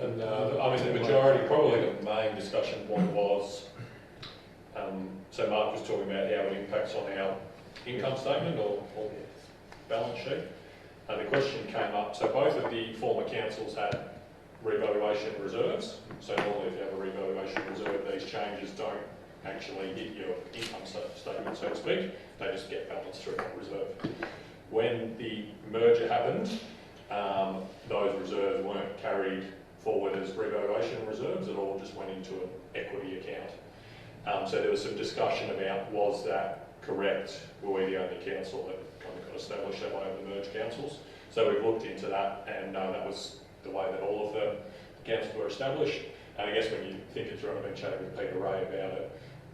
And I mean, the majority, probably the main discussion point was, so Mark was talking about how it impacts on our income statement or balance sheet. And the question came up, so both of the former councils had revaluation reserves. So normally if you have a revaluation reserve, these changes don't actually hit your income statement, so to speak. They just get balanced through that reserve. When the merger happened, those reserves weren't carried forward as revaluation reserves. It all just went into an equity account. So there was some discussion about, was that correct? Were we the only council that kind of got established that way of the merged councils? So we've looked into that, and that was the way that all of the councils were established. And I guess when you think it through, I've been chatting with Peter Ray about it,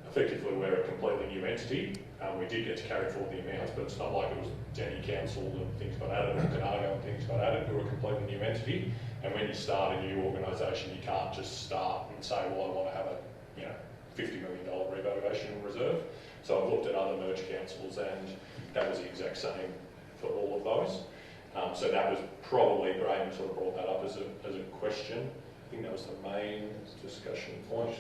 effectively we're a completely new entity. We did get to carry forward the amounts, but it's not like it was Denny Council and things got added, or Conago and things got added. We're a completely new entity. And when you start a new organisation, you can't just start and say, well, I want to have a $50 million revaluation reserve. So I've looked at other merged councils, and that was the exact same for all of those. So that was probably, Graham sort of brought that up as a question. I think that was the main discussion point.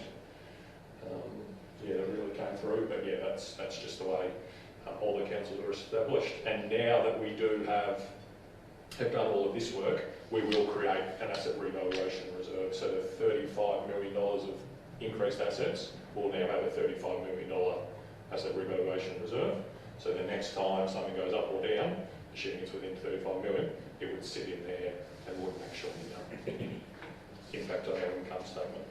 That really came through, but yeah, that's just the way all the councils are established. And now that we do have done all of this work, we will create an asset revaluation reserve. So the $35 million of increased assets will now have a $35 million asset revaluation reserve. So the next time something goes up or down, assuming it's within 35 million, it would sit in there and wouldn't actually any impact on our income statement.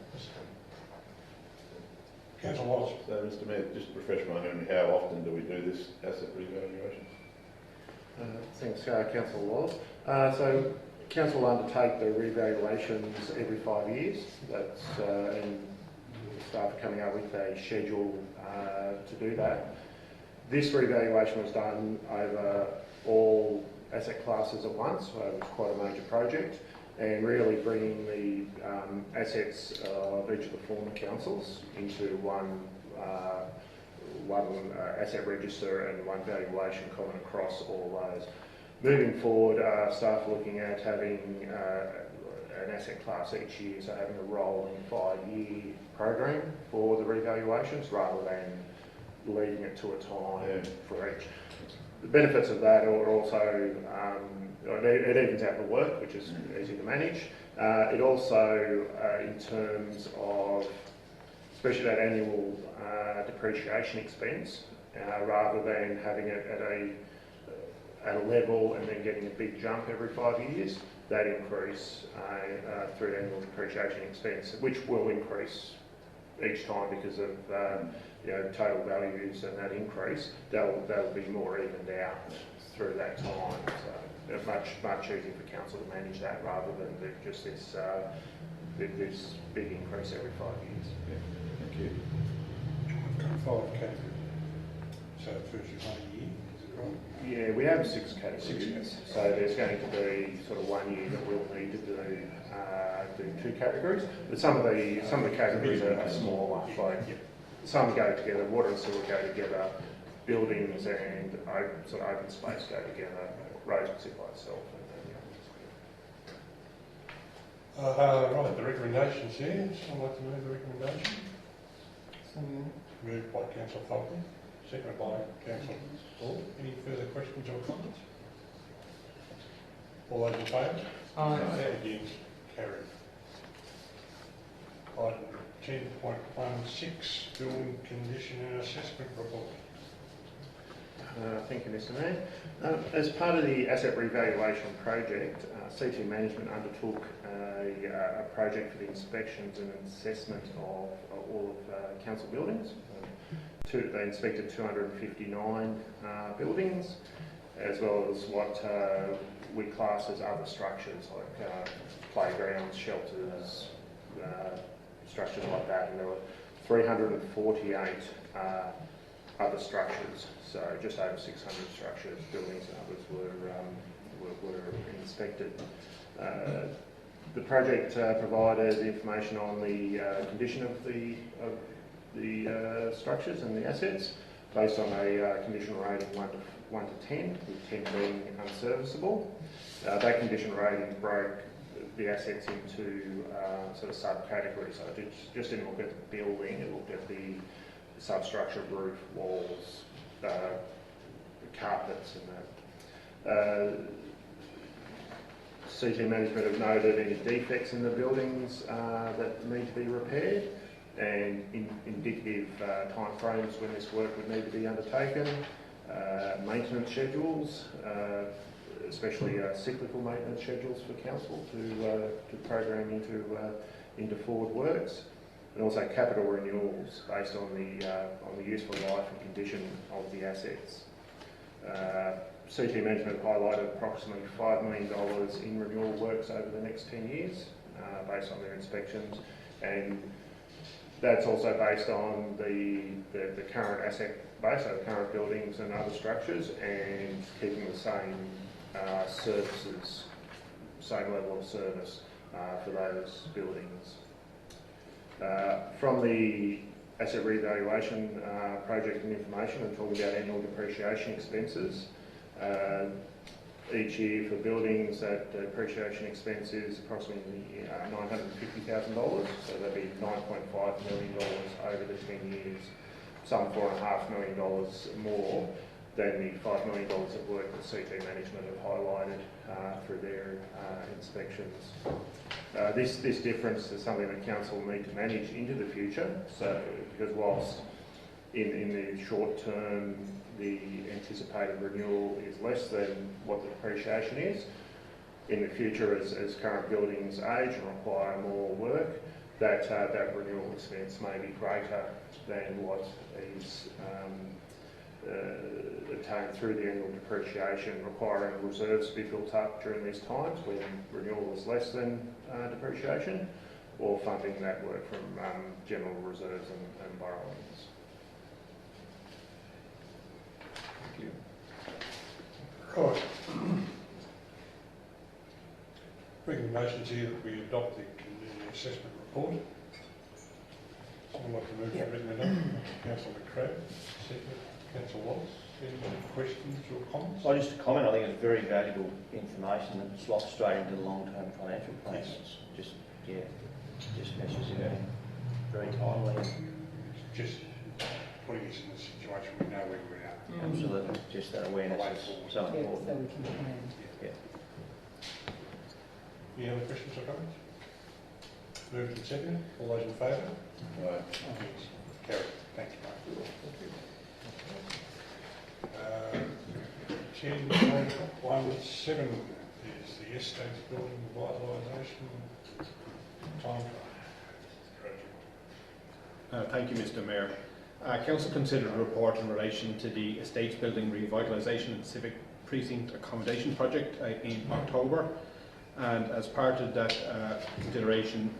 Councillor Wallace. So, Mr Mayor, just to refresh my memory, how often do we do this asset revaluation? Thanks, Councillor Wallace. So council will undertake the revaluations every 5 years. That's and staff are coming up with a schedule to do that. This revaluation was done over all asset classes at once, so it was quite a major project, and really bringing the assets of each of the former councils into one asset register and one valuation common across all those. Moving forward, staff are looking at having an asset class each year, so having a rolling 5-year program for the revaluations rather than leading it to a time for each. The benefits of that are also, it evens out the work, which is easy to manage. It also, in terms of, especially that annual depreciation expense, rather than having it at a level and then getting a big jump every 5 years, that increase through the annual depreciation expense, which will increase each time because of total values and that increase, that'll be more evened out through that time. So much easier for council to manage that rather than just this big increase every 5 years. Thank you. Five categories. So first is 1 year, is it right? Yeah, we have 6 categories. So there's going to be sort of 1 year that we'll need to do 2 categories. But some of the categories are smaller. Like some go together. Water and sewer go together. Buildings and sort of open space go together. Roads can sit by itself. Right, the recommendations here. Someone like to move the recommendation? Moved by Councillor Falcon, seconded by Councillor Hall. Any further questions or comments? All those in favour? Aye. Against? Carried. Item 10.16, building condition and assessment report. Thank you, Mr Mayor. As part of the asset revaluation project, CT Management undertook a project for the inspections and assessment of all of council buildings. They inspected 259 buildings, as well as what we class as other structures like playgrounds, shelters, structures like that. And there were 348 other structures, so just over 600 structures, buildings and others were inspected. The project provided information on the condition of the structures and the assets based on a condition rating 1 to 10, with 10 being unserviceable. That condition rating broke the assets into sort of subcategories. So it just didn't look at the building, it looked at the substructure, roof, walls, carpets and that. CT Management have noted any defects in the buildings that need to be repaired and indicative timeframes when this work would need to be undertaken, maintenance schedules, especially cyclical maintenance schedules for council to program into forward works, and also capital renewals based on the useful life and condition of the assets. CT Management highlighted approximately $5 million in renewal works over the next 10 years based on their inspections, and that's also based on the current asset base, so the current buildings and other structures, and keeping the same services, same level of service for those buildings. From the asset revaluation project and information, I'm talking about annual depreciation expenses. Each year for buildings, that depreciation expense is approximately $950,000, so that'd be $9.5 million over the 10 years, some $4.5 million more than the $5 million of work that CT Management have highlighted through their inspections. This difference is something that council will need to manage into the future, so because whilst in the short term the anticipated renewal is less than what the depreciation is, in the future as current buildings age and require more work, that renewal expense may be greater than what is obtained through the annual depreciation, requiring reserves to be built up during these times when renewal is less than depreciation, or funding that work from general reserves and borrowings. Thank you. Right. Recommendations here that we adopt the assessment report. Someone like to move the recommendation? Councillor McCrae, second. Councillor Wallace, any questions or comments? Well, just a comment, I think it's very valuable information that slots straight into the long-term financial plans. Just meshes it out very timely. Just putting us in a situation we know where we are. Absolutely, just that awareness is so Yeah, important. so we can plan. Any other questions or comments? Moved and seconded. All those in favour? Right. Carried. Thank you, Mark. 10.17 is the Estates Building Revitalisation time project. Thank you, Mr Mayor. Council considered a report in relation to the Estates Building Revitalisation and Civic Precinct Accommodation Project in October, and as part of that consideration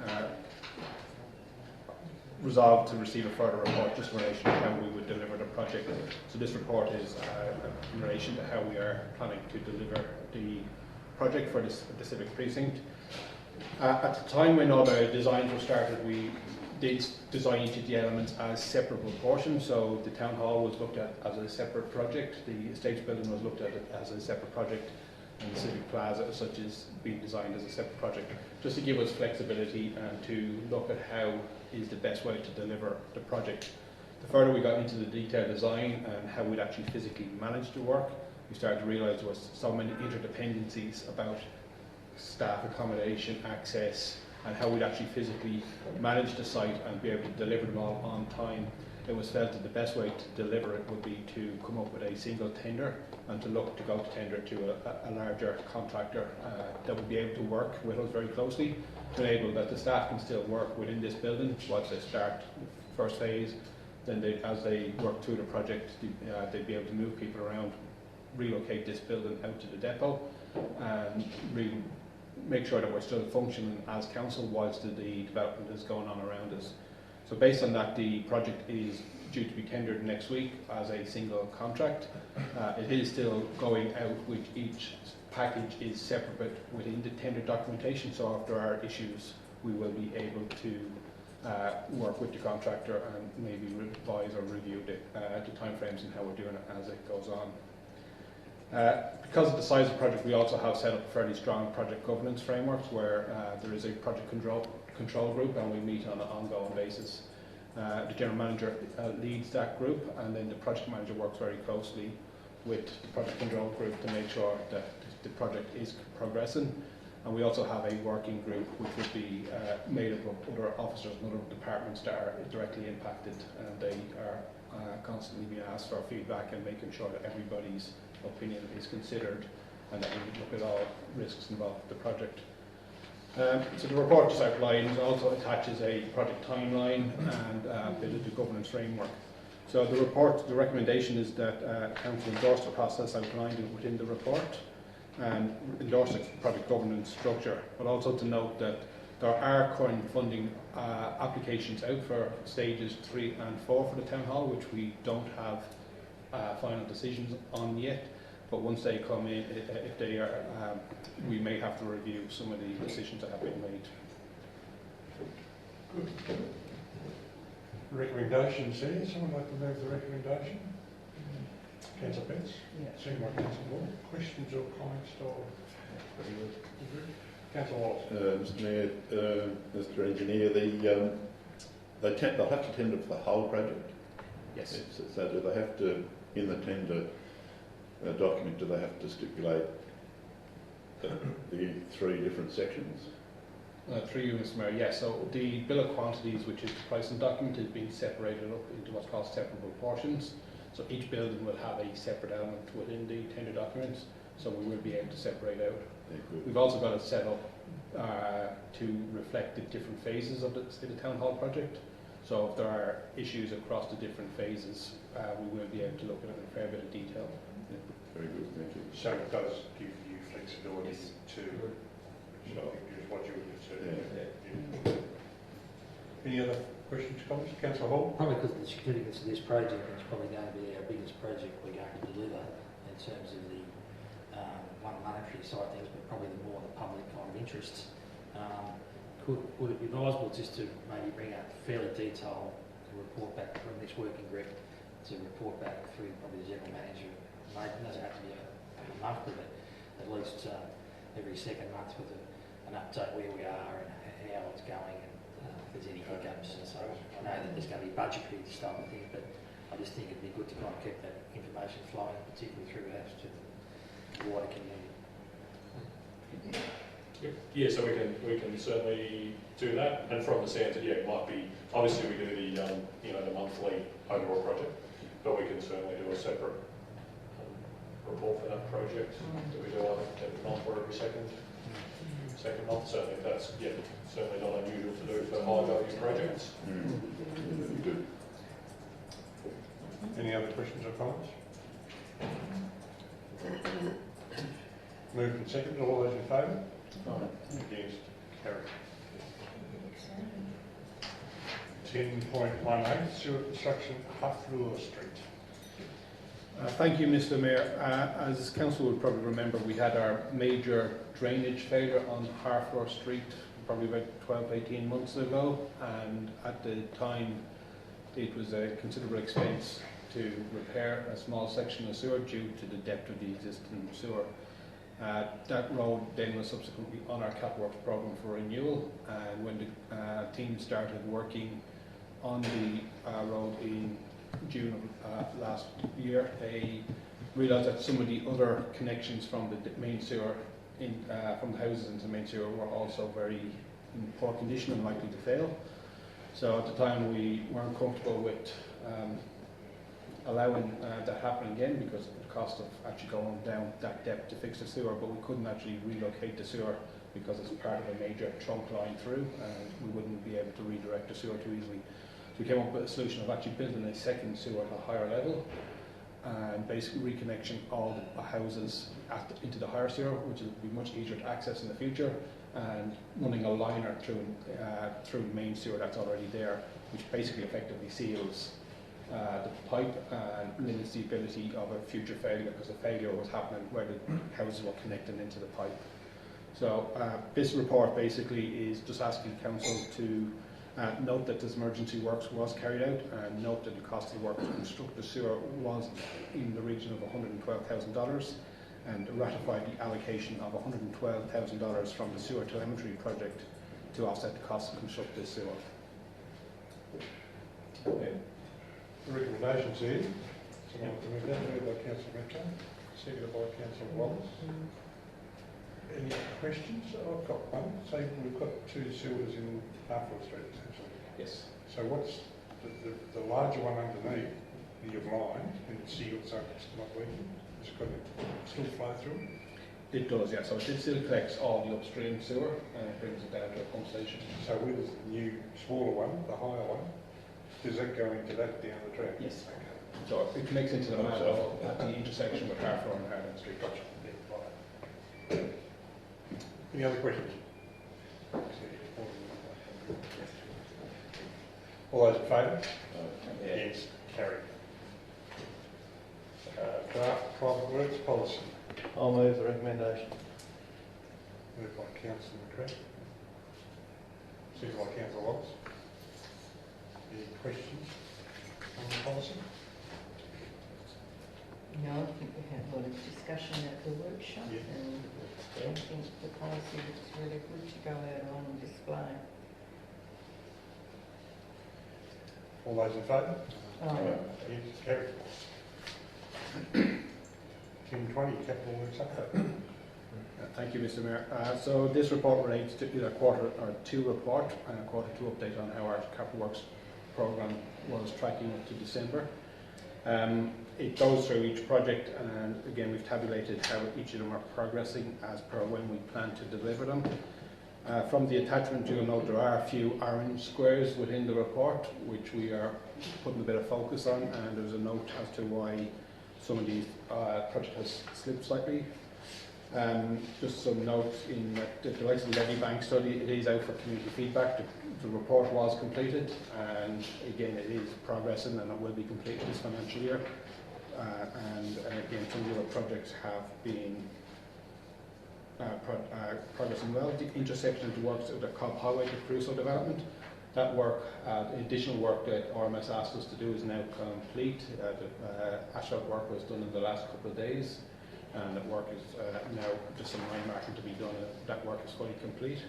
resolved to receive a further report just in relation to how we would deliver the project. So this report is in relation to how we are planning to deliver the project for the Civic Precinct. At the time when all the designs were started, we did design each of the elements as separate proportions. So the Town Hall was looked at as a separate project, the Estates Building was looked at as a separate project, and the Civic Plaza as such is being designed as a separate project, just to give us flexibility and to look at how is the best way to deliver the project. The further we got into the detailed design and how we'd actually physically manage the work, we started to realise there was so many interdependencies about staff accommodation, access, and how we'd actually physically manage the site and be able to deliver them all on time. It was felt that the best way to deliver it would be to come up with a single tender and to look to go to tender to a larger contractor that would be able to work with us very closely to enable that the staff can still work within this building once they start the first phase. Then as they work through the project, they'd be able to move people around, relocate this building out to the depot, and really make sure that we're still functioning as council whilst the development is going on around us. So based on that, the project is due to be tendered next week as a single contract. It is still going out, which each package is separate within the tender documentation, so if there are issues, we will be able to work with the contractor and maybe revise or review the timeframes and how we're doing it as it goes on. Because of the size of the project, we also have set up a fairly strong project governance frameworks where there is a project control group and we meet on an ongoing basis. The general manager leads that group, and then the project manager works very closely with the project control group to make sure that the project is progressing. And we also have a working group which would be made up of other officers and other departments that are directly impacted, and they are constantly being asked for feedback and making sure that everybody's opinion is considered and that we look at all risks involved with the project. So the report just outlines, also attaches a project timeline and a bit of the governance framework. So the report, the recommendation is that Council endorse the process outlined within the report and endorse the project governance structure, but also to note that there are current funding applications out for stages 3 and 4 for the Town Hall, which we don't have final decisions on yet. But once they come in, if they are, we may have to review some of the decisions that have been made. Good. Recommendations here. Someone like to move the recommendation? Councillor Betts? Yeah. Second by Councillor Wall. Questions or comments or? Councillor Wallace. Mr Mayor, Mr Engineer, they'll have to tender for the whole project? Yes. So do they have to, in the tender document, do they have to stipulate the 3 different sections? 3 units, Mayor, yes. So the bill of quantities, which is the pricing document, is being separated up into what's called separable portions. So each building will have a separate element within the tender documents, so we will be able to separate out. Yeah, good. We've also got it set up to reflect the different phases of the Town Hall project. So if there are issues across the different phases, we will be able to look at it in a fair bit of detail. Very good, thank you. So it does give you flexibility to, which I think is what you would consider. Yeah. Any other questions, comments? Councillor Hall? Probably because of the significance of this project, it's probably going to be our biggest project we're going to deliver in terms of the monetary side of things, but probably the more the public kind of interests. Would it be advisable just to maybe bring out fairly detailed report back from this working group to report back through probably the general manager. It doesn't have to be a month, but at least every second month with an update where we are and how it's going and if there's any hiccups. And so I know that there's going to be budgetary stuff and things, but I just think it'd be good to kind of keep that information flowing, particularly through us to the wider community. Yeah, so we can certainly do that, and from the sounds, yeah, it might be, obviously we do the, the monthly overall project, but we can certainly do a separate report for that project that we do every month or every second month. Certainly that's, certainly not unusual to do for high value projects. Good. Any other questions or comments? Moved and seconded. All those in favour? Against? Carried. 10.18 sewer construction, Hufflure Street. Thank you, Mr. Mayor. As Council would probably remember, we had our major drainage failure on Harfleur Street probably about 12, 18 months ago, and at the time it was a considerable expense to repair a small section of sewer due to the depth of the existing sewer. That road then was subsequently on our capital works programme for renewal, and when the team started working on the road in June of last year, they realised that some of the other connections from the main sewer from the houses into the main sewer were also very in poor condition and likely to fail. So at the time we weren't comfortable with allowing that happen again because of the cost of actually going down that depth to fix the sewer, but we couldn't actually relocate the sewer because it's part of a major trunk line through and we wouldn't be able to redirect the sewer too easily. So we came up with a solution of actually building a second sewer at a higher level and basically reconnection all the houses into the higher sewer, which will be much easier to access in the future, and running a liner through the main sewer that's already there, which basically effectively seals the pipe and limits the ability of a future failure, because a failure was happening where the houses were connected into the pipe. So this report basically is just asking council to note that this emergency works was carried out, and note that the cost of the work to construct the sewer was in the region of $112,000, and ratify the allocation of $112,000 from the sewer telemetry project to offset the cost of construct this sewer. Okay. The recommendations here. Someone to move that, moved by Councillor Metro, seconded by Councillor Wallace. Any questions? Oh, I've got one. So we've got two sewers in Harfleur Street, essentially. Yes. So what's the larger one underneath that you've lined and sealed so it's not leaking? It's got to still flow through? It does, yeah. So it still collects all the upstream sewer and it brings it down to a pump station. So with the new, smaller one, the higher one, does that go into that down the track? Yes. So it connects into the manhole at the intersection with Harfleur and Harland Street. Gotcha. Yeah, right. Any other questions? All those in favour? Against? Carried. Draft private works policy. I'll move the recommendation. Moved by Councillor McCrae. Seconded by Councillor Wallace. Any questions on the policy? No, I think we had a lot of discussion at the workshop, Yeah. and I think the policy looks really good to go out on display. All those in favour? Against? Carried. 10:20 capital works update. Thank you, Mr. Mayor. So this report relates to either quarter or two report and a quarter two update on how our capital works programme was tracking up to December. It goes through each project, and again we've tabulated how each of them are progressing as per when we plan to deliver them. From the attachment you'll note there are a few orange squares within the report which we are putting a bit of focus on, and there's a note as to why some of these project has slipped slightly. Just some notes in the likes of the levy bank study, it is out for community feedback. The report was completed, and again it is progressing and it will be completed this financial year. And again, some of the other projects have been progressing well. The intersection of the works of the Cobb Highway to Crusoe development, That work, the additional work that RMS asked us to do is now complete. The asphalt work was done in the last couple of days, and that work is now just some line marking to be done. That work is fully complete.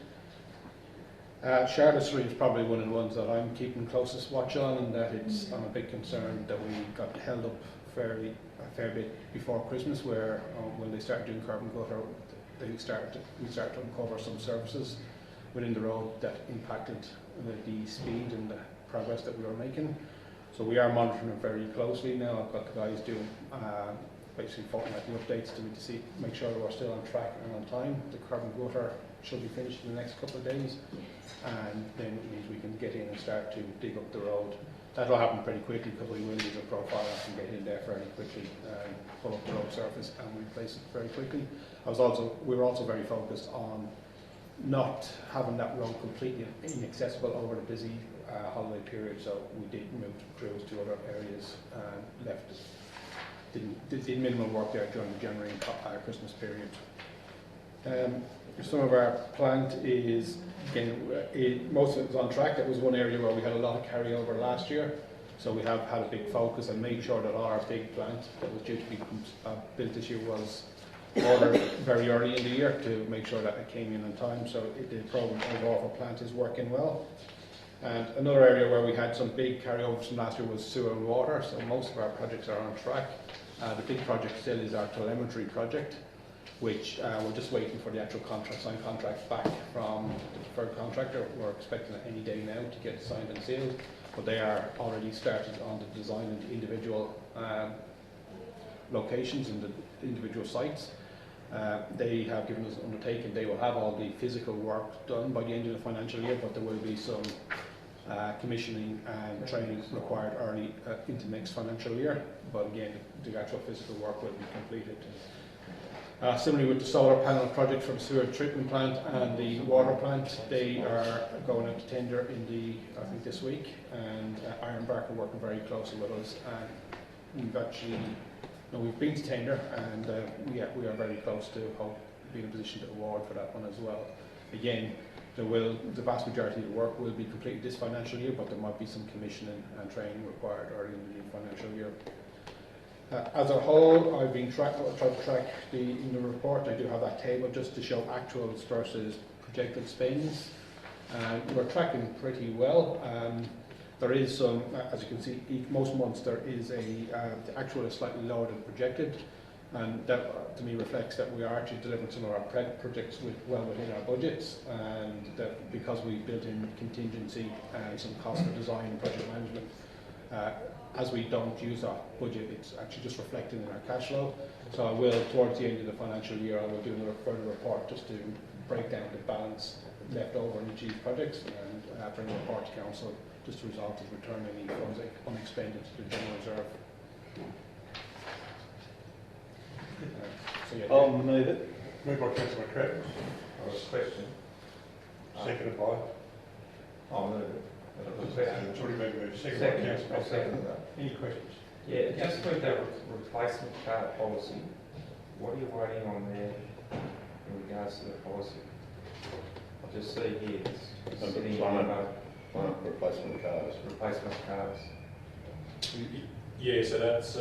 Charlotte Street is probably one of the ones that I'm keeping closest watch on, and that I'm a bit concerned that we got held up a fair bit before Christmas, where when they started doing carbon gutter, we started to uncover some surfaces within the road that impacted the speed and the progress that we were making. So we are monitoring it very closely now. I've got the guys doing basically fortnightly updates to make sure that we're still on track and on time. The carbon gutter should be finished in the next couple of days, and then it means we can get in and start to dig up the road. That'll happen pretty quickly because we will use a profile and get in there fairly quickly, pull up the road surface and replace it very quickly. We were also very focused on not having that road completely inaccessible over the busy holiday period, so we did move crews to other areas and did minimal work there during the January and Christmas period. Some of our plant is, again, most of it was on track. That was one area where we had a lot of carryover last year, so we have had a big focus and made sure that our big plant that was due to be built this year was ordered very early in the year to make sure that it came in on time. So the program overall for plant is working well. And another area where we had some big carryovers from last year was sewer and water, so most of our projects are on track. The big project still is our telemetry project, which we're just waiting for the actual signed contract back from the preferred contractor. We're expecting it any day now to get it signed and sealed, but they are already started on the design of the individual locations and the individual sites. They have given us an undertaking. They will have all the physical work done by the end of the financial year, but there will be some commissioning and training required early into next financial year. But again, the actual physical work will be completed. Similarly with the solar panel project for the sewer treatment plant and the water plant, they are going out to tender I think this week, and Ironbark are working very closely with us, and we've been to tender, and we are very close to being in a position to award for that one as well. Again, the vast majority of the work will be completed this financial year, but there might be some commissioning and training required early in the new financial year. As a whole, I've been trying to track in the report. I do have that table just to show actuals versus projected spends. We're tracking pretty well. There is some, as you can see, most months there is the actual is slightly lower than projected, and that to me reflects that we are actually delivering some of our projects well within our budgets, and that because we built in contingency and some cost for design and project management, as we don't use our budget, it's actually just reflected in our cash flow. So I will, towards the end of the financial year, I will do another further report just to break down the balance left over in each of these projects, and bring a report to council just to resolve to return any funds unexpended to the general reserve. I'll move it. Moved by Councillor McCracken, Question. seconded by. I'll move it. It's already been moved. Seconded by Second. Councillor I'll second that. Any questions? Yeah, just with that replacement car policy, what are you waiting on there in regards to the policy? I just see here it's And the sitting plant. on Replacement cars. replacement cars. Yeah, so that's,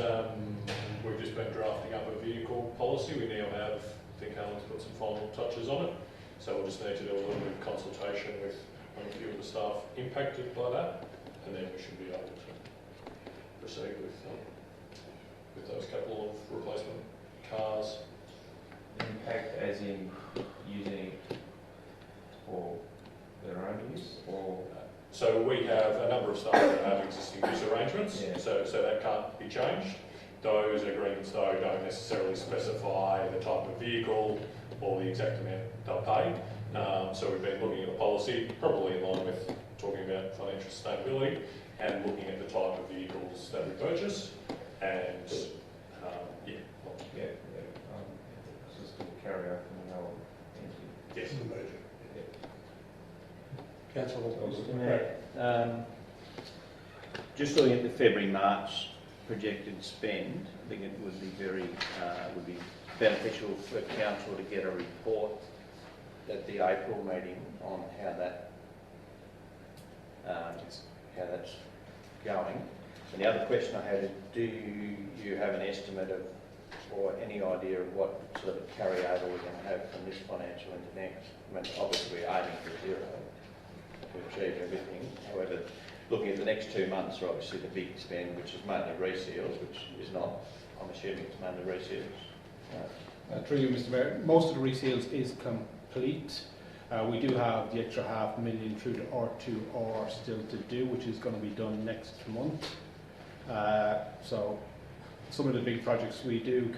we've just been drafting up a vehicle policy. We now have, I think Alan's put some final touches on it. So we'll just need to do a little bit of consultation with a few of the staff impacted by that, and then we should be able to proceed with those couple of replacement cars. Impact as in using it for their own use, or? So we have a number of staff that have existing use arrangements, Yeah. so that can't be changed. Those agreements though don't necessarily specify the type of vehicle or the exact amount they'll pay. So we've been looking at the policy, probably in line with talking about financial sustainability, and looking at the type of vehicles that we purchase, and Just to carry out from the old entity. yes. Councillor Mr. Mayor, just looking at the February-March projected spend, I think it would be would be beneficial for council to get a report at the April meeting on how that how that's going. And the other question I had is, do you have an estimate of, or any idea of what sort of carryover we're going to have from this financial into next? I mean, obviously we're aiming for zero to achieve everything. However, looking at the next 2 months are obviously the big spend, which is mainly reseals, which is not, I'm assuming it's mainly reseals. Through you, Mr. Mayor, most of the resales is complete. We do have the extra $500,000 through the R2R still to do, which is going to be done next month. So some of the big projects we do,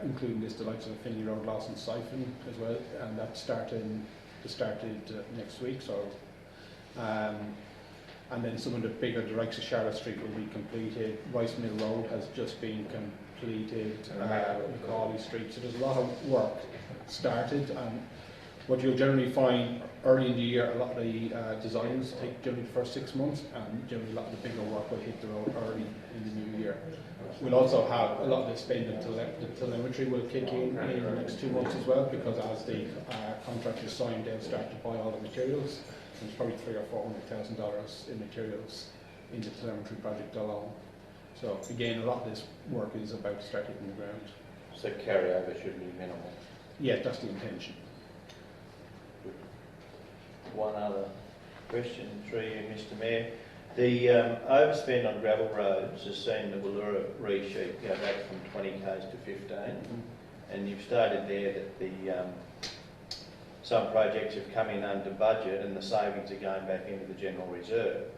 including this, the likes of Finley Road, Lawson Siphon as well, and that's started next week. So, and then some of the bigger, the likes of Charlotte Street will be completed. Rice Mill Road has just been completed. Macaulay Street. So there's a lot of work started. What you'll generally find early in the year, a lot of the designs take generally the first 6 months, and generally a lot of the bigger work will hit the road early in the new year. We'll also have a lot of the spend until the telemetry will kick in the next 2 months as well, because as the contractors sign, they'll start to buy all the materials. There's probably $300,000 or $400,000 in materials in the telemetry project alone. So again, a lot of this work is about to start hitting the ground. So carryover should be minimal. Yeah, that's the intention. One other question through you, Mr. Mayor. The overspend on gravel roads has seen the Wallura re-sheet go back from 20Ks to 15, and you've stated there that the some projects have come in under budget and the savings are going back into the general reserve.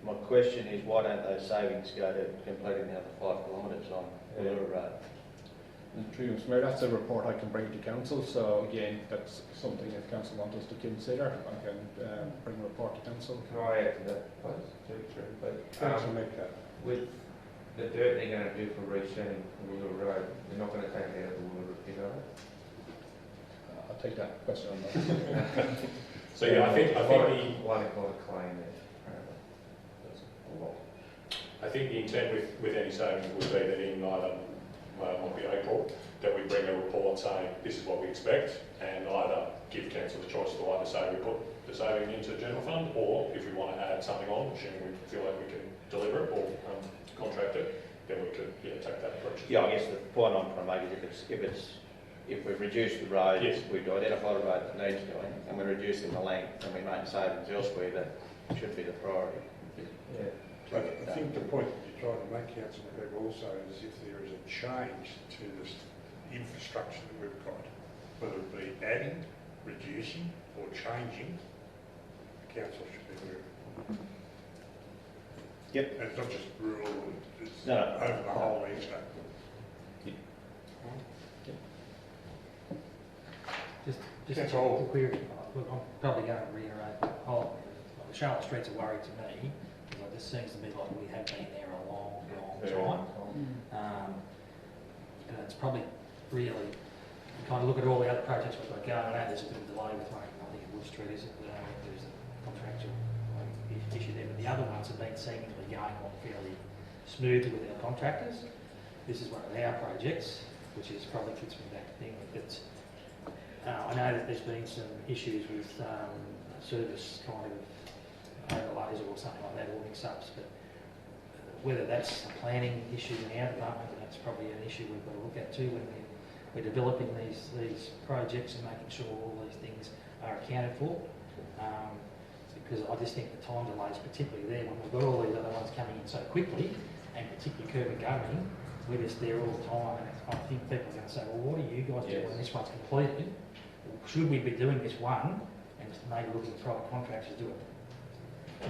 My question is, why don't those savings go to completing the other 5 kilometres on Wallura Road? Mr. Mayor, that's a report I can bring to council. So again, that's something if council want us to consider, I can bring a report to council. Can I add to that, please? Councillor Metcalfe. With the dirt they're going to do for resetting Wallura Road, they're not going to take it out of the Wallura pit, are they? I'll take that question on that. So yeah, I think One claim there. That's a lot. I think the intent with any savings would be that in either might be April, that we bring a report saying this is what we expect, and either give council the choice to either say we put the saving into general fund, or if we want to add something on, assuming we feel like we can deliver it or contract it, then we could take that approach. Yeah, I guess the point I'm trying to make is if we've reduced the road, yes, we've identified a road that needs doing, and we're reducing the length, and we make savings elsewhere, that should be the priority. Yeah. I think the point that you're trying to make, Councillor Webb, also is if there is a change to this infrastructure that we've got, whether it be adding, reducing or changing, the council should be moving. Yep. And it's not just rural, it's No. over the whole landscape. Just That's a all. query. Look, I'm probably going to reiterate. Charlotte Street's a worry to me, because it just seems to me like we have been there a long time. And it's probably really, you kind of look at all the other projects we've got going. I know there's a bit of delay with one, I think at Wood Street, is it? There's a contractual issue there, but the other ones have been seemingly going on fairly smoothly with our contractors. This is one of our projects, which is probably fits with that thing. I know that there's been some issues with service kind of overlays or something like that, or mix-ups, but whether that's a planning issue in our department, that's probably an issue we've got to look at too when we're developing these projects and making sure all these things are accounted for. Because I just think the time delays, particularly there, when we've got all these other ones coming in so quickly, and particularly curb and guttering, we're just there all the time, and I think people are going to say, well, what do you guys do when this one's completed? Should we be doing this one, and maybe looking at private contractors to do it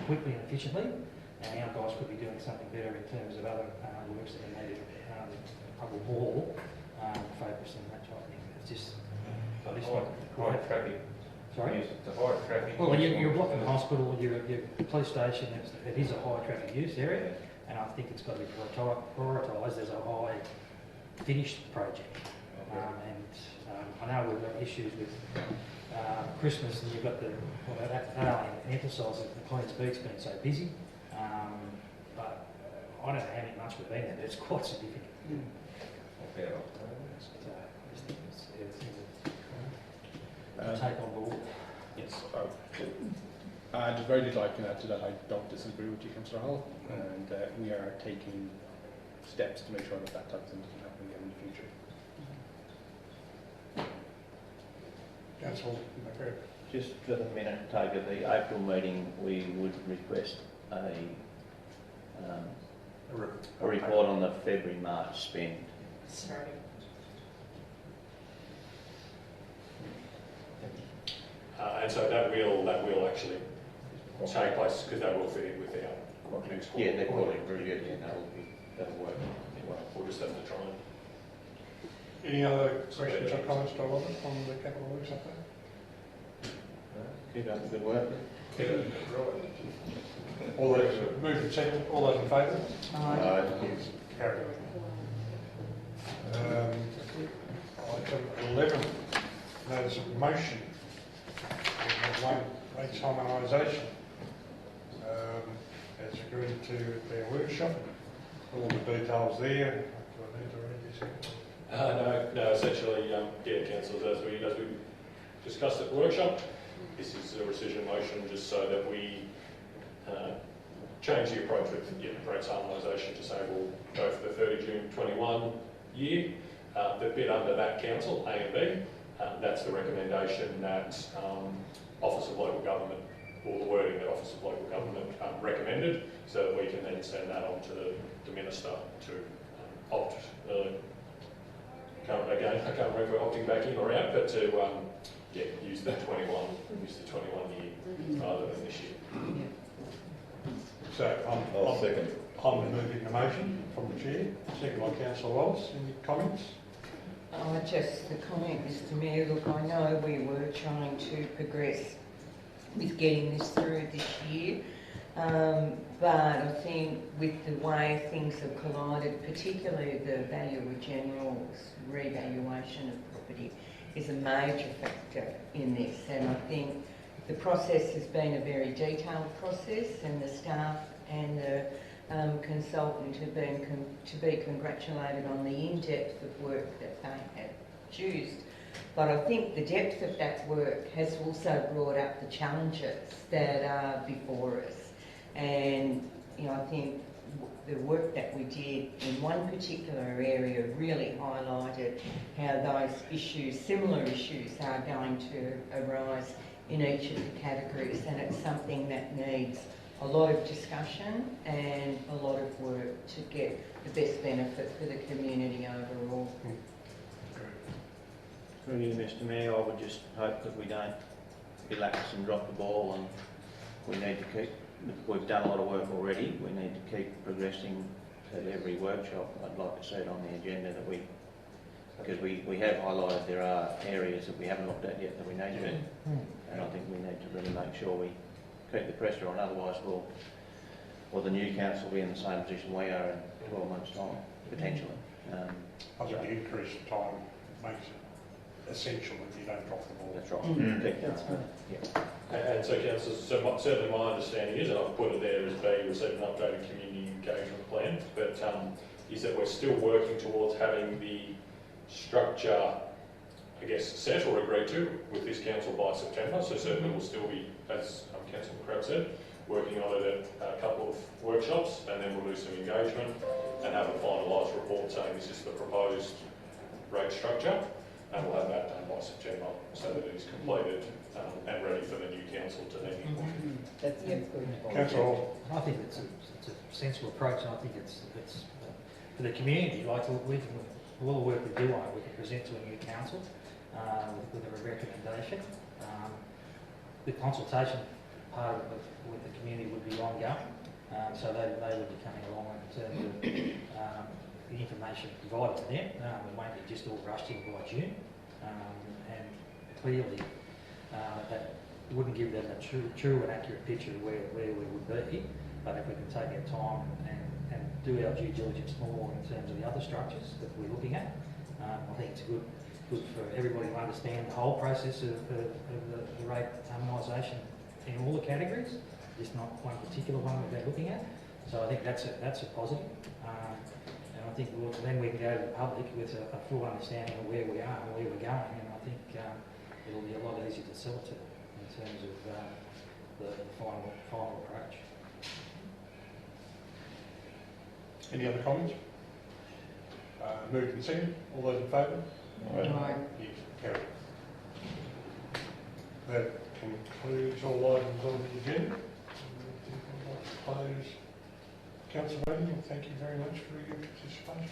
quickly and efficiently, and our guys could be doing something better in terms of other works that are needed, probably more focus on that type of thing. It's just, high traffic. Sorry? Use, it's a high traffic. Well, you're blocking the hospital, your police station, it is a high traffic use area, and I think it's got to be prioritised as a high finished project. I know we've got issues with Christmas, and you've got that only emphasises the Queen's Beak's been so busy, but I don't know how many months we've been there, but it's quite significant. Yeah. Take on board. Yes. There's very little I can add to that. I don't disagree with you, Councillor Hall, and we are taking steps to make sure that that type of thing doesn't happen again in the future. Councillor McGregor. Just for the minute take of the April meeting, we would request a report on the February-March spend. Sorry. And so that will actually take place because that will fit in with our next quarter. Yeah, they're quarterly review, yeah, that'll work. We'll just have to try and. Any other questions or comments, Dr. Robert, on the capital works update? Keep up the good work. All those moved and seconded, all those in favour? Aye. Carried. Item 11, notice of motion. Rates harmonisation. As agreed to their workshop. All the details there. Do I need to read this? No, essentially, councillors, as we discussed at the workshop, this is a rescission motion just so that we change the approach with rates harmonisation to say we'll go for the 30 June 21 year. The bit under that council, A and B, that's the recommendation that Office of Local Government, or the wording that Office of Local Government recommended, so that we can then send that on to the Minister to opt. Again, I can't remember if we're opting back in or out, but to use the 21 year rather than this year. So I'll second. I'm moving the motion from the chair, second by Councillor Wallace. Any comments? Just the comment, Mr Mayor, look, I know we were trying to progress with getting this through this year, but I think with the way things have collided, particularly the Value of General's revaluation of property is a major factor in this, and I think the process has been a very detailed process, and the staff and the consultant have been to be congratulated on the in-depth of work that they have used. But I think the depth of that work has also brought up the challenges that are before us. And, I think the work that we did in one particular area really highlighted how those issues, similar issues, are going to arise in each of the categories, and it's something that needs a lot of discussion and a lot of work to get the best benefit for the community overall. Through you, Mr Mayor, I would just hope that we don't relax and drop the ball, and we need to keep, we've done a lot of work already, we need to keep progressing at every workshop. I'd like to see it on the agenda that because we have highlighted there are areas that we haven't looked at yet that we need to, and I think we need to really make sure we keep the pressure on, otherwise the new council will be in the same position we are in 12 months' time, potentially. I think the increased time makes it essential that you don't drop the ball. That's right. That's right. Yeah. And so, councillors, certainly my understanding is, and I've put it there as B, received an updated community engagement plan, but is that we're still working towards having the structure, I guess, set or agreed to with this council by September. So certainly we'll still be, as Councillor McCrabb said, working on it at a couple of workshops, and then we'll do some engagement and have a finalised report saying this is the proposed rate structure, and we'll have that done by September so that it is completed and ready for the new council to then implement. That's good. Councillor Hall. I think it's a sensible approach, and I think it's for the community. Like with all the work we do on it, we can present to a new council with a recommendation. The consultation part of it with the community would be ongoing, so they would be coming along in terms of the information provided to them. It won't be just all rushed in by June, and clearly that wouldn't give them a true and accurate picture of where we would be. But if we can take our time and do our due diligence more in terms of the other structures that we're looking at, I think it's good for everybody to understand the whole process of the rate harmonisation in all the categories, just not one particular one that they're looking at. So I think that's a positive. And I think then we can go to the public with a full understanding of where we are and where we're going, and I think it'll be a lot easier to sell it to them in terms of the final approach. Any other comments? Moved and seconded. All those in favour? Right. Yes, carried. That concludes all items on the agenda. Close council meeting, and thank you very much for your participation.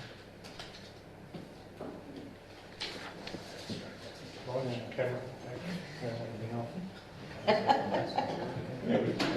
Right, Cameron, thank you. Anything else?